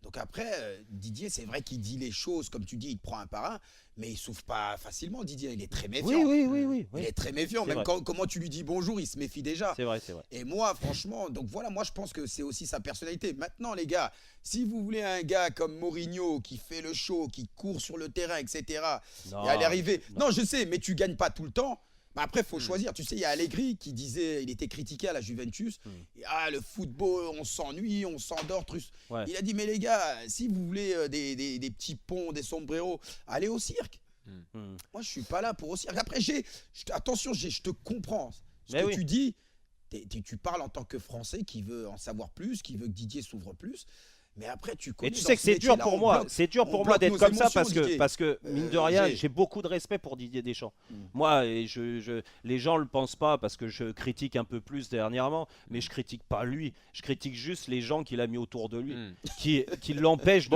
Donc après, Didier, c'est vrai qu'il dit les choses, comme tu dis, il te prend un par un, mais il souffre pas facilement, Didier. Il est très méfiant. Oui. Il est très méfiant. Même comment tu lui dis bonjour, il se méfie déjà. C'est vrai. Et moi, franchement, donc voilà, moi je pense que c'est aussi sa personnalité. Maintenant, les gars, si vous voulez un gars comme Mourinho qui fait le show, qui court sur le terrain, etc., et à l'arrivée. Non, je sais, mais tu gagnes pas tout le temps. Mais après, il faut choisir. Tu sais, il y a Allegri qui disait, il était critiqué à la Juventus. Le football, on s'ennuie, on s'endort. Il a dit, mais les gars, si vous voulez des petits ponts, des sombreros, allez au cirque. Moi, je suis pas là pour au cirque. Après, attention, je te comprends. Ce que tu dis, tu parles en tant que Français qui veut en savoir plus, qui veut que Didier s'ouvre plus. Mais après, tu connais. Et tu sais que c'est dur pour moi. C'est dur pour moi d'être comme ça parce que mine de rien, j'ai beaucoup de respect pour Didier Deschamps. Moi, et les gens le pensent pas parce que je critique un peu plus dernièrement, mais je critique pas lui. Je critique juste les gens qu'il a mis autour de lui, qui l'empêchent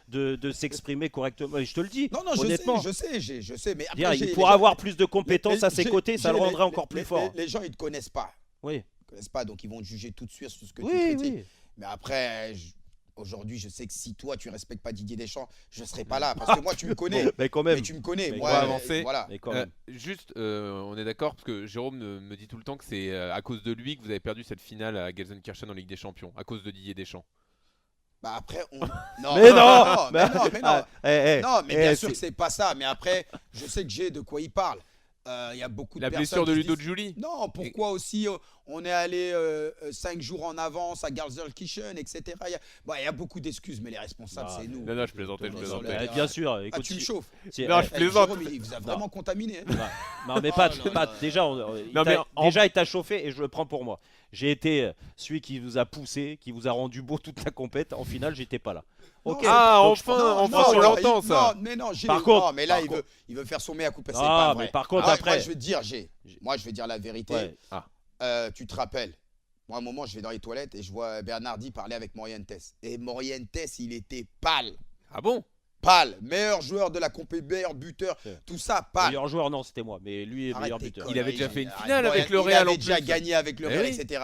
de s'exprimer correctement. Et je te le dis, honnêtement. Je sais. Mais après, il pourra avoir plus de compétences à ses côtés, ça le rendrait encore plus fort. Les gens, ils te connaissent pas. Oui. Ils te connaissent pas, donc ils vont te juger tout de suite sur ce que tu critiques. Mais après. Aujourd'hui, je sais que si toi, tu ne respectes pas Didier Deschamps, je ne serai pas là. Parce que moi, tu me connais. Mais quand même. Mais tu me connais. On va avancer. Voilà. Juste, on est d'accord, parce que Jérôme me dit tout le temps que c'est à cause de lui que vous avez perdu cette finale à Gelsenkirchen en Ligue des Champions. À cause de Didier Deschamps. Bah après, non. Non, mais bien sûr que c'est pas ça. Mais après, je sais que j'ai de quoi il parle. Il y a beaucoup de la personnes blessure de Ludo disent... Giuly. Non, pourquoi aussi on est allé 5 jours en avance à Gelsenkirchen, etc. Il y a beaucoup d'excuses, mais les responsables, c'est nous. Non, je plaisantais. Bien sûr. Écoute, tu me chauffes. Non, je plaisante. Jérôme, il vous a vraiment contaminé. Non, mais pas. Déjà, il t'a chauffé et je le prends pour moi. J'ai été celui qui vous a poussé, qui vous a rendu beau toute la compète. En finale, j'étais pas là. Okay. Enfin, on l'entend ça. Par contre, mais là, il veut faire son mea culpa, c'est pas vrai. Mais par contre, après, moi, je vais dire la vérité. Tu te rappelles, moi, à un moment, je vais dans les toilettes et je vois Bernardi parler avec Morientes. Et Morientes, il était pâle. Ah bon? Pâle, meilleur joueur de la compétition, meilleur buteur, tout ça, pâle. Meilleur joueur, non, c'était moi, mais lui est meilleur buteur. Il avait déjà fait une finale avec le Real. Il avait déjà gagné avec le Real, etc.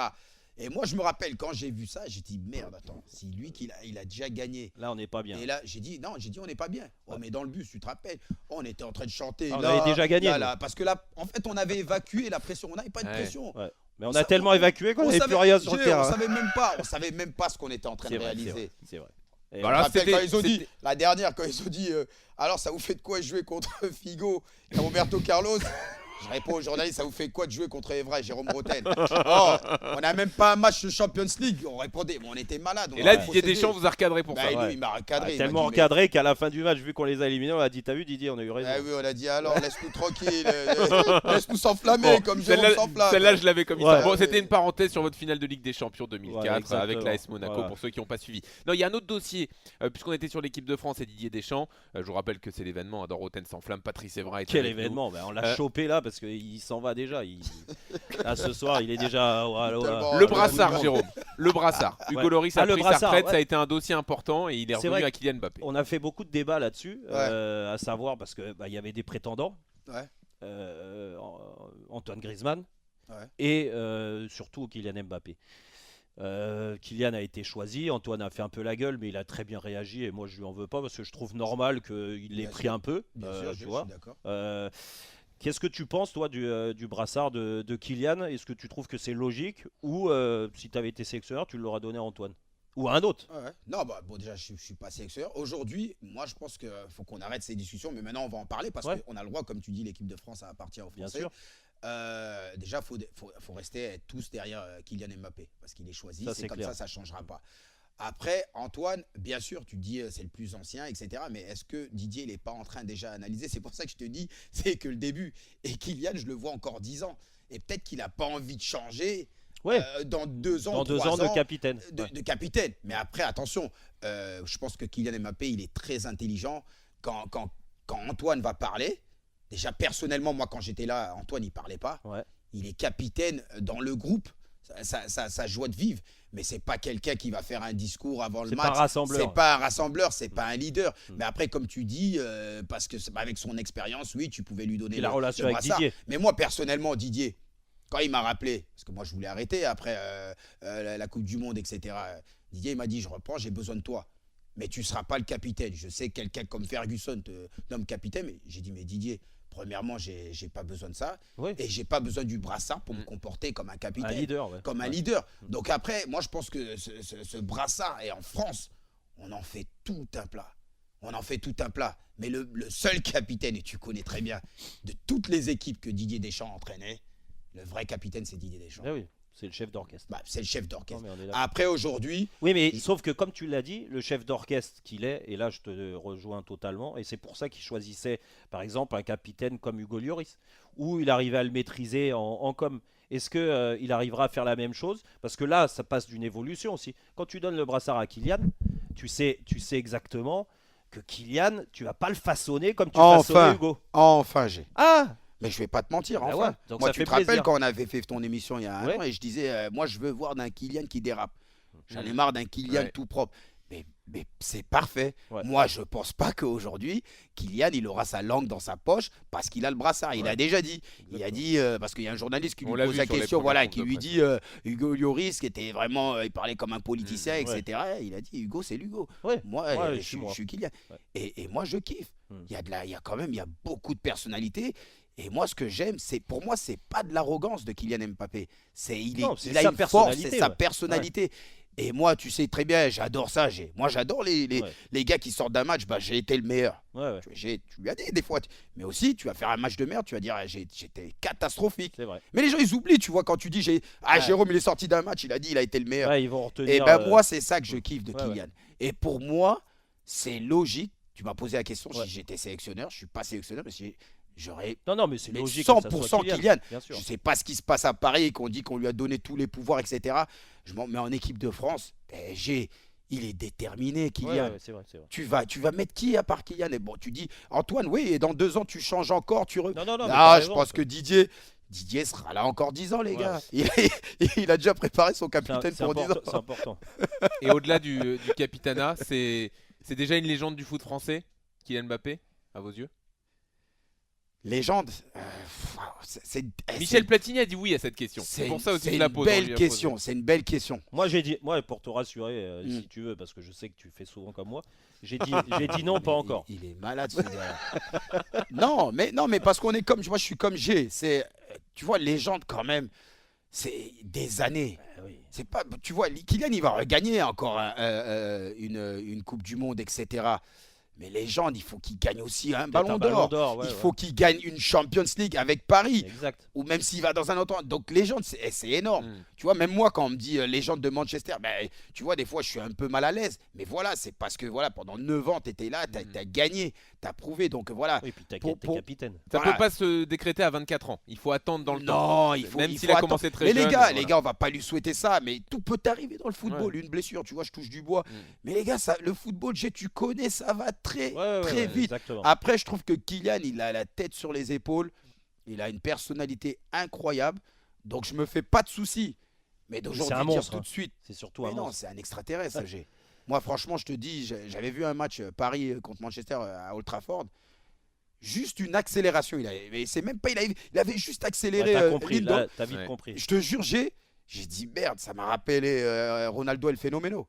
Et moi, je me rappelle, quand j'ai vu ça, j'ai dit, merde, attends, si lui, il a déjà gagné. Là, on n'est pas bien. Et là, j'ai dit, on n'est pas bien. Oh, mais dans le bus, tu te rappelles, on était en train de chanter. On avait déjà gagné. Parce que là, en fait, on avait évacué la pression. On n'avait pas de pression. Ouais. Mais on a tellement évacué qu'on n'avait plus rien sur le terrain. On savait même pas ce qu'on était en train de réaliser. C'est vrai. Et Voilà, Rappelle c'était- quand ils ont dit, c'était- la dernière, quand ils ont dit alors ça vous fait de quoi jouer contre Figo et Roberto Carlos? Je réponds aux journalistes, ça vous fait quoi de jouer contre Evra et Jérôme Bretagne? Oh, on n'a même pas un match de Champions League. On répondait, mais on était malades. Et là, Didier Deschamps vous a recadré pour ça. Lui, Ouais. il m'a recadré. il m'a tellement dit, encadré qu'à la fin du match, vu qu'on les a éliminés, on a dit, t'as vu Didier, on a eu raison. Oui, on a dit alors laisse-nous tranquille, laisse-nous s'enflammer Bon, comme Jérôme s'enflamme. Celle-là, je l'avais comme Ouais. ça. Bon, c'était une parenthèse sur votre finale de Ligue des Champions 2004 exactement. avec l'AS Monaco, Voilà. pour ceux qui n'ont pas suivi. Non, il y a un autre dossier, puisqu'on était sur l'équipe de France et Didier Deschamps. Je vous rappelle que c'est l'événement dans Rotten sans flamme. Patrice Evra est Quel avec nous. événement, on l'a chopé là parce qu'il s'en va déjà. Là, ce soir, il est déjà. Tellement- Le Oh, brassard, le Jérôme. Le brassard. Hugo Ouais. Loris a Le pris sa brassard, retraite. ouais. Ça a été un dossier important et il est C'est revenu vrai à Kylian Mbappé. On a fait beaucoup de débats là-dessus, Ouais. à savoir parce que il y avait des prétendants. Ouais. Antoine Griezmann Ouais. et surtout Kylian Mbappé. Kylian a été choisi, Antoine a fait un peu la gueule, mais il a très bien réagi et moi je lui en veux pas parce que je trouve normal qu'il l'ait Bien pris sûr. un peu. Bien sûr, tu je vois. suis d'accord. Qu'est-ce que tu penses, toi, du brassard de Kylian? Est-ce que tu trouves que c'est logique ou si tu avais été sélectionneur, tu l'aurais donné à Antoine? Ou à un autre? Ouais. Non, bah, bon, déjà, je suis pas sélectionneur. Aujourd'hui, moi, je pense qu'il faut qu'on arrête ces discussions, mais maintenant, on va en parler parce Ouais. qu'on a le droit, comme tu dis, l'équipe de France, ça appartient aux Bien Français. sûr. Déjà, faut rester tous derrière Kylian Mbappé parce qu'il est choisi. Ça, C'est c'est comme clair. ça ne changera pas. Après, Antoine, bien sûr, tu dis c'est le plus ancien, etc. Mais est-ce que Didier n'est pas en train déjà d'analyser? C'est pour ça que je te dis, c'est que le début. Et Kylian, je le vois encore 10 ans. Et peut-être qu'il n'a pas envie de changer Ouais. dans 2 ans, Dans 2 3 ans de capitaine. de, Ouais. de capitaine. Mais après, attention, je pense que Kylian Mbappé, il est très intelligent. Quand Antoine va parler, déjà personnellement, moi, quand j'étais là, Antoine, il parlait pas. Ouais. Il est capitaine dans le groupe. Sa joie de vivre. Mais c'est pas quelqu'un qui va faire un discours avant le C'est match. pas un rassembleur. C'est pas un rassembleur, c'est pas un leader. Mm. Mais après, comme tu dis, parce que avec son expérience, oui, tu pouvais lui donner Et la relation le avec brassard. Didier. Mais moi, personnellement, Didier, quand il m'a rappelé, parce que moi, je voulais arrêter après la Coupe du Monde, etc. Didier, il m'a dit, je reprends, j'ai besoin de toi. Mais tu ne seras pas le capitaine. Je sais que quelqu'un comme Ferguson te nomme capitaine. Mais j'ai dit, mais Didier, premièrement, j'ai pas besoin de ça. Ouais. Et j'ai pas besoin du brassard pour me comporter comme un capitaine. Un leader. Ouais. Comme un Ouais. leader. Donc après, moi, je pense que ce brassard, et en France, on en fait tout un plat. On en fait tout un plat. Mais le seul capitaine, et tu connais très bien, de toutes les équipes que Didier Deschamps entraînait, le vrai capitaine, c'est Didier Deschamps. Ah oui, c'est le chef d'orchestre. Bah, c'est le chef Non, d'orchestre. mais on est d'accord. Après, aujourd'hui, Oui, mais sauf que comme tu l'as dit, le chef d'orchestre qu'il est, et là je te rejoins totalement, et c'est pour ça qu'il choisissait par exemple un capitaine comme Hugo Lloris, où il arrivait à le maîtriser en com. Est-ce qu'il arrivera à faire la même chose? Parce que là, ça passe d'une évolution aussi. Quand tu donnes le brassard à Kylian, tu sais exactement que Kylian, tu vas pas le façonner comme tu façonnais Hugo. enfin, j'ai. Ah, Mais je vais pas te mentir, Bah enfin. ouais, donc Moi, ça tu fait te rappelles plaisir. quand on avait fait ton émission il y a un Ouais. an et je disais, moi, je veux voir d'un Kylian qui dérape. J'en ai marre d'un Kylian Ouais. tout propre. Mais c'est parfait. Ouais. Moi, je pense pas qu'aujourd'hui, Kylian, il aura sa langue dans sa poche parce qu'il a le brassard. Il Ouais. a déjà dit. Il a Exactement. dit, parce qu'il y a un journaliste qui On lui l'a pose vu la sur les question, premières voilà, confs qui de lui presse. dit Hugo Lloris, qui était vraiment, il parlait comme un politicien, Ouais. etc. Il a dit, Hugo, c'est Hugo. Ouais. Moi, Ouais, je je suis moi. suis Kylian. Ouais. Et moi, je kiffe. Mm. Il y a quand même, il y a beaucoup de personnalités. Et moi, ce que j'aime, c'est pour moi, c'est pas de l'arrogance de Kylian Mbappé. Non, c'est il a sa une force, personnalité, c'est sa ouais. personnalité. Et moi, tu sais très bien, j'adore ça. Moi, j'adore Ouais. les gars qui sortent d'un match. Bah, j'ai été le meilleur. Ouais, Tu lui as dit des fois. Mais aussi, tu vas faire un match de merde, tu vas dire, j'étais catastrophique. c'est vrai. Mais les gens, ils oublient, tu vois, quand tu dis, Ouais. Jérôme, il est sorti d'un match, il a dit, il a été le meilleur. Ouais, ils vont retenir. Et ben moi, c'est ça que je kiffe de ouais, Kylian. Et pour moi, c'est logique. Tu m'as posé la question Ouais. si j'étais sélectionneur. Je suis pas sélectionneur, mais j'aurais Non, mais c'est mais logique. que ça soit 100% Kylian. Bien sûr. Je sais pas ce qui se passe à Paris et qu'on dit qu'on lui a donné tous les pouvoirs, etc. Mais en équipe de France, il est déterminé, Kylian. Ouais, c'est vrai, c'est vrai. Tu vas mettre qui à part Kylian? Et bon, tu dis Antoine, oui, et dans 2 ans, tu changes encore. Non, mais Ah, t'as je raison. pense que Didier sera là encore 10 ans, les Ouais. gars. Il a déjà préparé son C'est capitaine c'est pour 10 important, ans. c'est important. Et au-delà du capitana, c'est déjà une légende du foot français, Kylian Mbappé, à vos yeux? Légende. Michel Platini a dit oui à cette question. C'est pour ça aussi que je la pose. on lui a posé. C'est une belle question. Moi, pour te rassurer, si tu veux, parce que je sais que tu fais souvent comme moi, j'ai dit non, pas encore. Il est malade, ce gars. non, mais parce qu'on est comme. Moi, je suis comme G. Tu vois, légende quand même. c'est des années. Oui. C'est pas, tu vois, Kylian, il va gagner encore une Coupe du Monde, etc. Mais les gens, il faut qu'ils gagnent aussi un Peut-être ballon un ballon d'or. d'or, Il faut qu'ils gagnent une Champions League avec Paris. Exact. Ou même s'il va dans un autre. Donc, légende, c'est énorme. Tu vois, même moi, quand on me dit légende de Manchester, ben, tu vois, des fois, je suis un peu mal à l'aise. Mais voilà, c'est parce que voilà, pendant 9 ans, tu étais là, tu as gagné, tu as prouvé. Donc, voilà. Oui, puis t'es capitaine. Ça Voilà. peut pas se décréter à 24 ans. Il faut attendre dans le temps. Non, il faut. Même il s'il faut a attendre. commencé très Mais jeune. les gars, on va pas lui souhaiter ça. Mais tout peut arriver dans le football. Une blessure, tu vois, je touche du bois. Mais les gars, le football, tu connais, ça va très vite. Exactement. Après, je trouve que Kylian, il a la tête sur les épaules. Il a une personnalité incroyable. Donc, je me fais pas de soucis. Mais d'aujourd'hui, un dire monstre, tout de suite. C'est surtout Mais un non, monstre. c'est un extraterrestre, ça, G. Moi, franchement, je te dis, j'avais vu un match Paris contre Manchester à Old Trafford. Juste une accélération. Mais c'est même pas. Il avait juste accéléré. T'as compris, Lindo. là, t'as vite compris. Je te jure, j'ai dit merde, ça m'a rappelé Ronaldo El Phénoméno.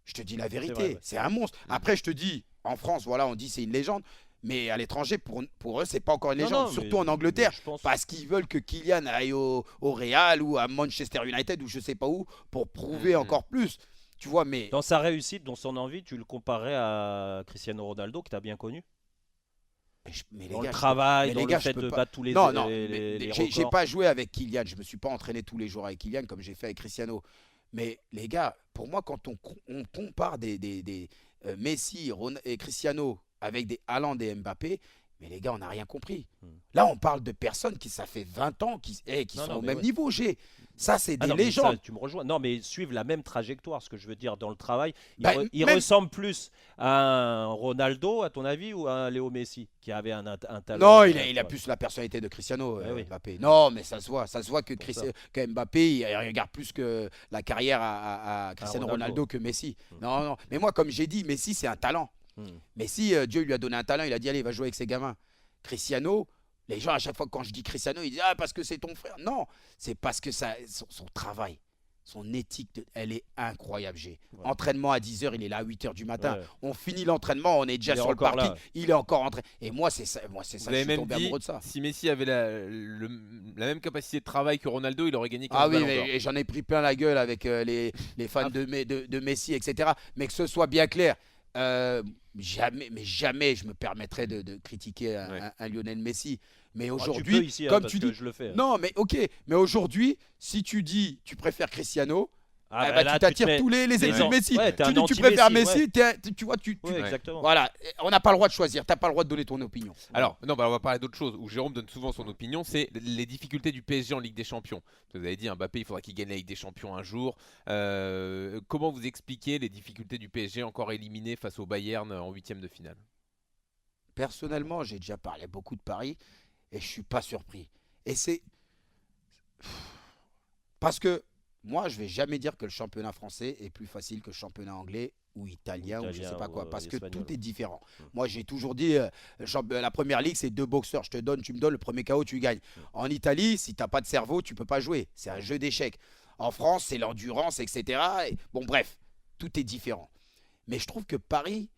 Je te dis la vérité, c'est un monstre. Après, je te dis, en France, voilà, on dit c'est une légende. Mais à l'étranger, pour eux, c'est pas encore une légende. Surtout en Angleterre. Parce qu'ils veulent que Kylian aille au Real ou à Manchester United ou je sais pas où pour prouver encore plus. Tu vois, mais. Dans sa réussite, dans son envie, tu le comparais à Cristiano Ronaldo, que tu as bien connu. Mais dans le travail, dans le fait de battre tous les records. Non, j'ai pas joué avec Kylian. Je me suis pas entraîné tous les jours avec Kylian comme j'ai fait avec Cristiano. Mais les gars, pour moi, quand on compare des Messi et Cristiano avec des Haaland et Mbappé, mais les gars, on n'a rien compris. Là, on parle de personnes qui, ça fait 20 ans, qui sont au même niveau. Ça, c'est des légendes. Ça, tu me rejoins. Non, mais suivent la même trajectoire, ce que je veux dire, dans le travail. Il ressemble plus à un Ronaldo, à ton avis, ou à un Léo Messi, qui avait un talent. Non, il a plus la personnalité de Cristiano, Mbappé. Non, mais ça se voit que Mbappé, il regarde plus que la carrière à Cristiano Ronaldo que Messi. Non. Mais moi, comme j'ai dit, Messi, c'est un talent. Messi, Dieu lui a donné un talent, il a dit allez, va jouer avec ses gamins. Cristiano, les gens à chaque fois quand je dis Cristiano, ils disent ah parce que c'est ton frère. Non, c'est parce que son travail, son éthique, elle est incroyable. Entraînement à 10h, il est là à 8h du matin. On finit l'entraînement, on est déjà sur le parking, il est encore entraîné. Et moi c'est ça, je suis tombé amoureux de ça. Si Messi avait la même capacité de travail que Ronaldo, il aurait gagné 15 ballons d'or. Et j'en ai pris plein la gueule avec les fans de Messi, etc. Mais que ce soit bien clair. Jamais je me permettrais de critiquer un Lionel Messi. Mais aujourd'hui, ici, comme tu dis, je le fais. Non, mais ok. Mais aujourd'hui, si tu dis tu préfères Cristiano, là, tu t'attires tous les ennemis de Messi. Tu dis tu préfères Messi, tu vois, exactement. Voilà, on n'a pas le droit de choisir. T'as pas le droit de donner ton opinion. Alors, non, on va parler d'autre chose où Jérôme donne souvent son opinion, c'est les difficultés du PSG en Ligue des Champions. Vous avez dit Mbappé, il faudra qu'il gagne la Ligue des Champions un jour. Comment vous expliquez les difficultés du PSG encore éliminé face au Bayern en 8e de finale? Personnellement, j'ai déjà parlé beaucoup de Paris et je suis pas surpris. Et c'est parce que moi, je vais jamais dire que le championnat français est plus facile que le championnat anglais ou italien ou je sais pas quoi, parce que tout est différent. Moi, j'ai toujours dit, la première ligue, c'est 2 boxeurs. Tu me donnes, le premier KO, tu gagnes. En Italie, si tu n'as pas de cerveau, tu peux pas jouer. C'est un jeu d'échecs. En France, c'est l'endurance, etc. Bon, bref, tout est différent. Mais je trouve que Paris,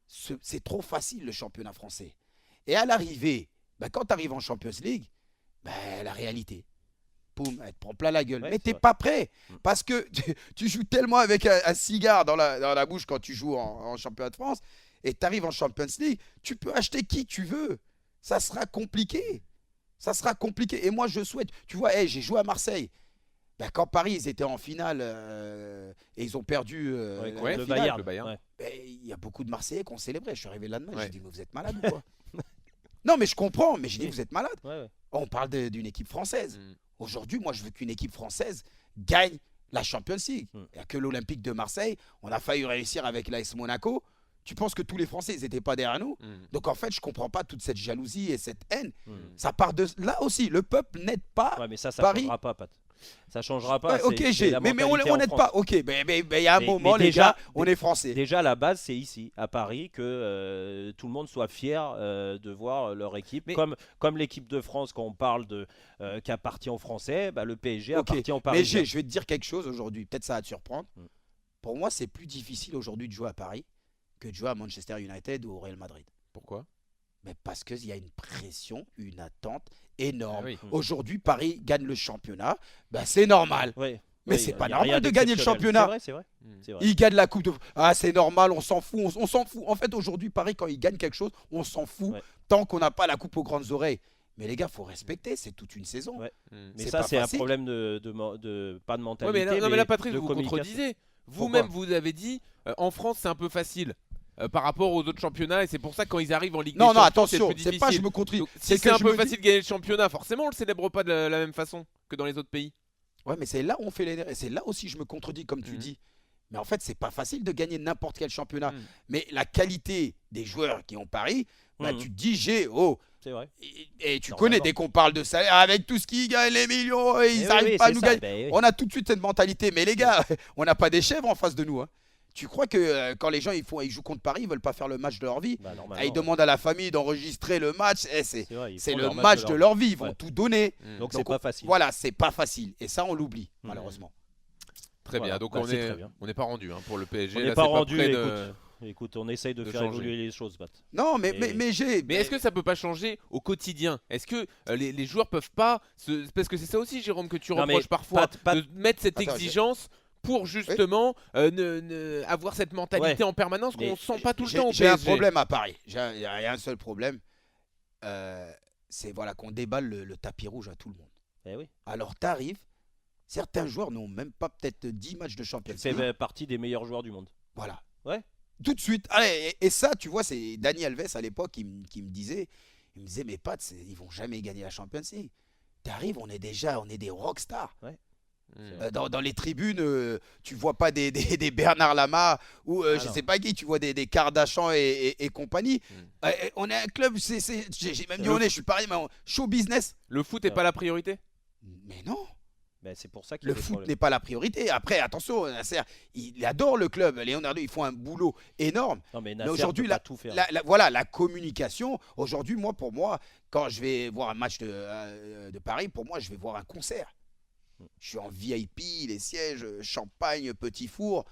c'est trop facile, le championnat français. Et à l'arrivée, quand tu arrives en Champions League, la réalité, poum, elle te prend plein la gueule. Mais tu n'es pas prêt. Parce que tu joues tellement avec un cigare dans la bouche quand tu joues en championnat de France. Et tu arrives en Champions League, tu peux acheter qui tu veux. Ça sera compliqué. Et moi, je souhaite. Tu vois, j'ai joué à Marseille. Quand Paris, ils étaient en finale et ils ont perdu le Bayern. Il y a beaucoup de Marseillais qui ont célébré. Je suis arrivé là-dedans. J'ai dit, mais vous êtes malade ou quoi? Non, mais je comprends. Mais j'ai dit, vous êtes malade. On parle d'une équipe française. Aujourd'hui, moi, je veux qu'une équipe française gagne la Champions League. Il n'y a que l'Olympique de Marseille. On a failli réussir avec l'AS Monaco. Tu penses que tous les Français, ils n'étaient pas derrière nous? Donc, en fait, je ne comprends pas toute cette jalousie et cette haine. Ça part de là aussi. Le peuple n'aide pas. Mais ça Paris. Changera pas, Pat. Ça changera pas. Ok, mais on n'aide pas. Ok, mais il y a un moment, les gars, on est français. Déjà, la base, c'est ici, à Paris, que tout le monde soit fier de voir leur équipe. Comme l'équipe de France, quand on parle qui appartient aux Français, le PSG appartient aux Parisiens. Mais je vais te dire quelque chose aujourd'hui. Peut-être ça va te surprendre. Pour moi, c'est plus difficile aujourd'hui de jouer à Paris que de jouer à Manchester United ou au Real Madrid. Pourquoi? Mais parce qu'il y a une pression, une attente énorme. Ah oui. Aujourd'hui, Paris gagne le championnat, ben, c'est normal. Ouais. Mais Oui, c'est y a pas rien normal de gagner le d'exceptionnel. championnat. C'est vrai. Mm. C'est vrai. Il gagne la Coupe de... Ah, c'est normal, on s'en fout, on s'en fout. En fait, aujourd'hui, Paris, quand il gagne quelque chose, on s'en fout Ouais. tant qu'on n'a pas la coupe aux grandes oreilles. Mais les gars, faut respecter, c'est toute une saison. Ouais. Mm. Mais c'est ça, pas c'est un facile. problème de pas de Ouais, mentalité, mais non, mais là, Patrice, de vous communication. contredisez. Vous-même, vous avez dit, en France, c'est un peu facile par rapport aux autres championnats, et c'est pour ça que quand ils arrivent en Ligue des Non, non, Champions, c'est attention, plus c'est pas je difficile. me contredis. Donc, si c'est que un je peu me dis- facile de gagner le championnat, forcément, on le célèbre pas de la même façon que dans les autres pays. Ouais, mais c'est là où on fait les... C'est là aussi je me contredis, comme tu Mhm. dis. Mais en fait, c'est pas facile de gagner n'importe quel championnat. Mhm. Mais la qualité des joueurs qui ont Paris, bah, Mhm. tu te dis, oh, C'est vrai. et tu Normalement. connais, dès qu'on parle de salaire, avec tout ce qu'ils gagnent, les millions, ils Eh oui, n'arrivent oui, pas à c'est nous ça. gagner. Ben oui. On a tout de suite cette mentalité. Mais les gars, on n'a pas des chèvres en face de nous. Hein. Tu crois que quand les gens ils jouent contre Paris, ils veulent pas faire le match de leur vie? Bah, normalement, Ah, ils demandent à la famille d'enregistrer le match. c'est vrai, ils C'est font le leur match de leur vie. Ils vont Ouais. tout donner. Mm. Donc Donc, c'est pas facile. Voilà, c'est pas facile. Et ça, on l'oublie, Mhm. malheureusement. Très Voilà. bien, donc Bah, on c'est est très bien. on n'est pas rendu pour le PSG. On Là, n'est pas c'est rendu. près de- Écoute, on essaye de de faire changer. évoluer les choses, Bat. Non, Et- mais j'ai. Mais est-ce que ça peut pas changer au quotidien? Est-ce que les joueurs peuvent pas parce que c'est ça aussi, Jérôme, que tu Non, mais reproches parfois, pas- de mettre cette Attends, exigence pour justement avoir cette mentalité en permanence Mais qu'on sent pas tout le J'ai temps au j'ai un PSG. problème à Paris. Il y a un seul problème. C'est voilà, qu'on déballe le tapis rouge à tout le monde. Eh oui. Alors, t'arrives, certains joueurs n'ont même pas peut-être 10 matchs de Champions Tu fais League. partie des meilleurs joueurs du monde. Voilà. Ouais. Tout de suite. Allez, et ça, tu vois, c'est Dani Alves à l'époque qui me disait, mais Pat, ils vont jamais gagner la Champions League. T'arrives, on est des rockstars. Mm. Dans les tribunes, tu vois pas des Bernard Lama ou je non. sais pas qui, tu vois des Kardashian et compagnie. Mm. On est un club, j'ai même dit je suis pareil, mais show business. Le foot est pas la priorité? Mais non, Ben, c'est pour ça qu'il y le a des foot problèmes. n'est pas la priorité. Après, attention, Nasser, il adore le club. Leonardo, ils font un boulot énorme. Non, mais Mais Nasser aujourd'hui, peut pas tout faire. Voilà, la communication. Aujourd'hui, pour moi, quand je vais voir un match de Paris, pour moi, je vais voir un concert. Je suis en VIP, les sièges, champagne, petit four.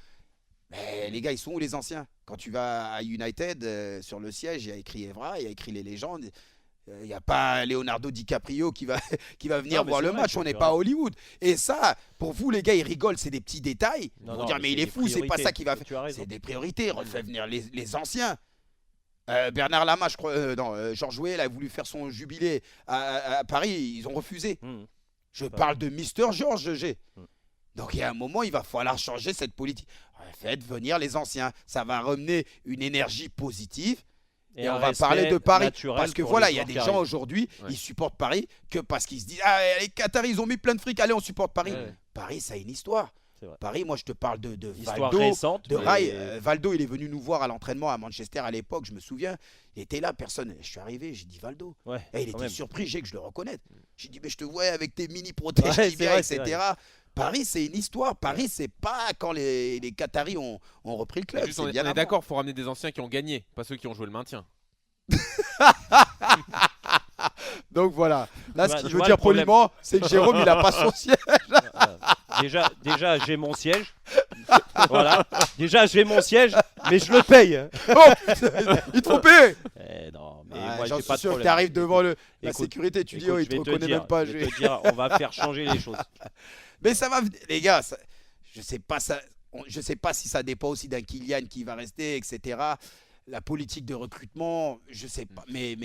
Mais les gars, ils sont où les anciens? Quand tu vas à United, sur le siège, il y a écrit Evra, il y a écrit les légendes. Il n'y a pas Leonardo DiCaprio qui va venir Non, mais voir c'est le vrai, match. On c'est n'est vrai. pas à Hollywood. Et ça, pour vous, les gars, ils rigolent, c'est des petits détails. Ils vont dire, mais il est fou, c'est pas ça qui va faire. Tu as raison. C'est des priorités. Refais venir les anciens. Bernard Lama, je crois, non, Georges Weah, a voulu faire son jubilé à Paris, ils ont refusé. Mhm. Je parle de Mister Georges G. Mm. Donc il y a un moment, il va falloir changer cette politique. Faites venir les anciens. Ça va ramener une énergie positive. Et un on va respect parler de Paris. naturel Parce que pour voilà, les il y a joueurs des qui gens arrivent. aujourd'hui, Ouais. ils supportent Paris que parce qu'ils se disent, ah, les Qataris, ils ont mis plein de fric, allez, on supporte Paris. Ouais. Paris, ça a une histoire. C'est vrai. Paris, moi, je te parle de Histoire Valdo, récente. de mais- Rai. Valdo, il est venu nous voir à l'entraînement à Manchester à l'époque, je me souviens. Il était là, personne. Je suis arrivé, j'ai dit Valdo. Ouais, Et il quand était même. surpris, que je le reconnaisse. J'ai dit, mais je te vois avec tes mini protèges Ouais, d'hiver, c'est etc. Paris, c'est une histoire. Paris, c'est pas quand les Qataris ont repris le club. Juste, C'est on est bien avant. d'accord, faut ramener des anciens qui ont gagné, pas ceux qui ont joué le maintien. Donc voilà. Là, Tu ce vois- qu'il tu veut vois dire le problème. poliment, c'est que Jérôme, il a pas son siège. Déjà, j'ai mon siège. Voilà. Déjà, j'ai mon siège, mais je le paye. Oh, putain, il te faut payer. Non, mais Ah, moi, j'en j'ai suis pas de sûr que problème. tu arrives devant la Écoute, sécurité, tu dis, écoute, oh, il je te vais te reconnaît dire, même pas. je vais te dire, on va faire changer les choses. Mais ça va, les gars, je sais pas je sais pas si ça dépend aussi d'un Kylian qui va rester, etc. La politique de recrutement, je sais pas. Mais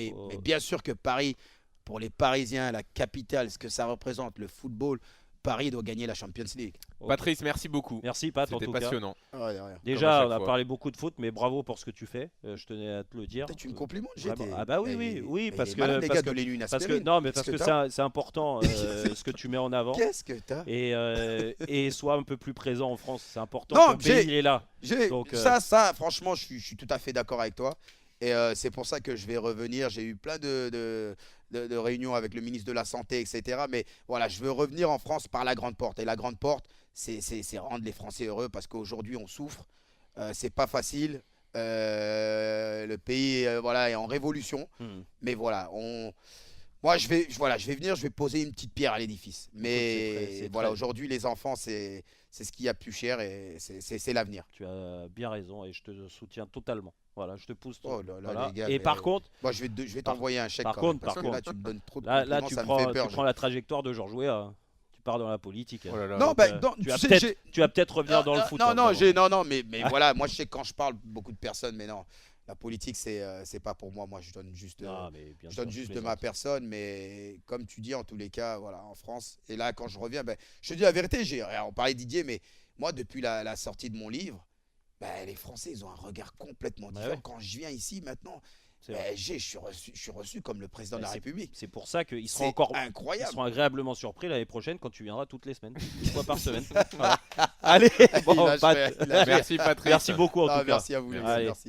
bien sûr que Paris, pour les Parisiens, la capitale, ce que ça représente, le football, Paris doit gagner la Champions League. Ok. Patrice, merci beaucoup. Merci, Pat, en C'était tout cas. passionnant. Déjà, Comme à on chaque a fois. parlé beaucoup de foot, mais bravo pour ce que tu fais. Je tenais à te le dire. Tu me complimentes, Vraiment. j'étais. Ah bah oui, oui, parce que les gars de parce l'Union que non, mais parce que t'as c'est important ce que tu mets en avant. Qu'est-ce que t'as Et sois un peu plus présent en France, c'est important. Non, Ton pays, il est là. Donc, ça, franchement, je suis tout à fait d'accord avec toi. Et c'est pour ça que je vais revenir. J'ai eu plein de réunions avec le ministre de la Santé, etc. Mais voilà, je veux revenir en France par la grande porte. Et la grande porte, c'est rendre les Français heureux parce qu'aujourd'hui, on souffre. C'est pas facile. Le pays voilà, est en révolution. Hmm. Mais voilà, Moi, je vais venir, je vais poser une petite pierre à l'édifice. Mais c'est voilà, très- aujourd'hui, les enfants, c'est ce qu'il y a de plus cher et c'est l'avenir. Tu as bien raison et je te soutiens totalement. Voilà, je te pousse. Oh là là, Voilà. les gars, Et mais par contre, moi, je vais t'envoyer un chèque par quand même, contre, parce par que là, contre, tu me donnes trop de là compliments, tu ça me prends, fait peur. tu prends la trajectoire de Georges Weah. Tu pars dans la politique. Oh là là. Non, Donc, bah, tu tu vas sais, peut-être revenir dans le foot. Non, hein, non, vraiment. mais voilà, moi, je sais que quand je parle, beaucoup de personnes, mais non, la politique, c'est pas pour moi. Moi, je donne juste, Non, mais bien je sûr, donne je juste de plaisante. ma personne, mais comme tu dis, en tous les cas, voilà, en France. Et là, quand je reviens, ben, je te dis la vérité, on parlait de Didier, mais moi, depuis la sortie de mon livre, ben, les Français, ils ont un regard complètement Bah différent. ouais. Quand je viens ici, maintenant, C'est vrai. je suis reçu comme le président de Bah, la République. C'est pour ça qu'ils seront C'est encore. Ils incroyable. seront agréablement surpris l'année prochaine quand tu viendras toutes les semaines, une fois par semaine. Voilà. Allez, bon, Il lâche Pat, rien, il lâche rien. Merci Patrice. merci beaucoup en Ah, tout cas. merci à vous, les gars, Allez. merci.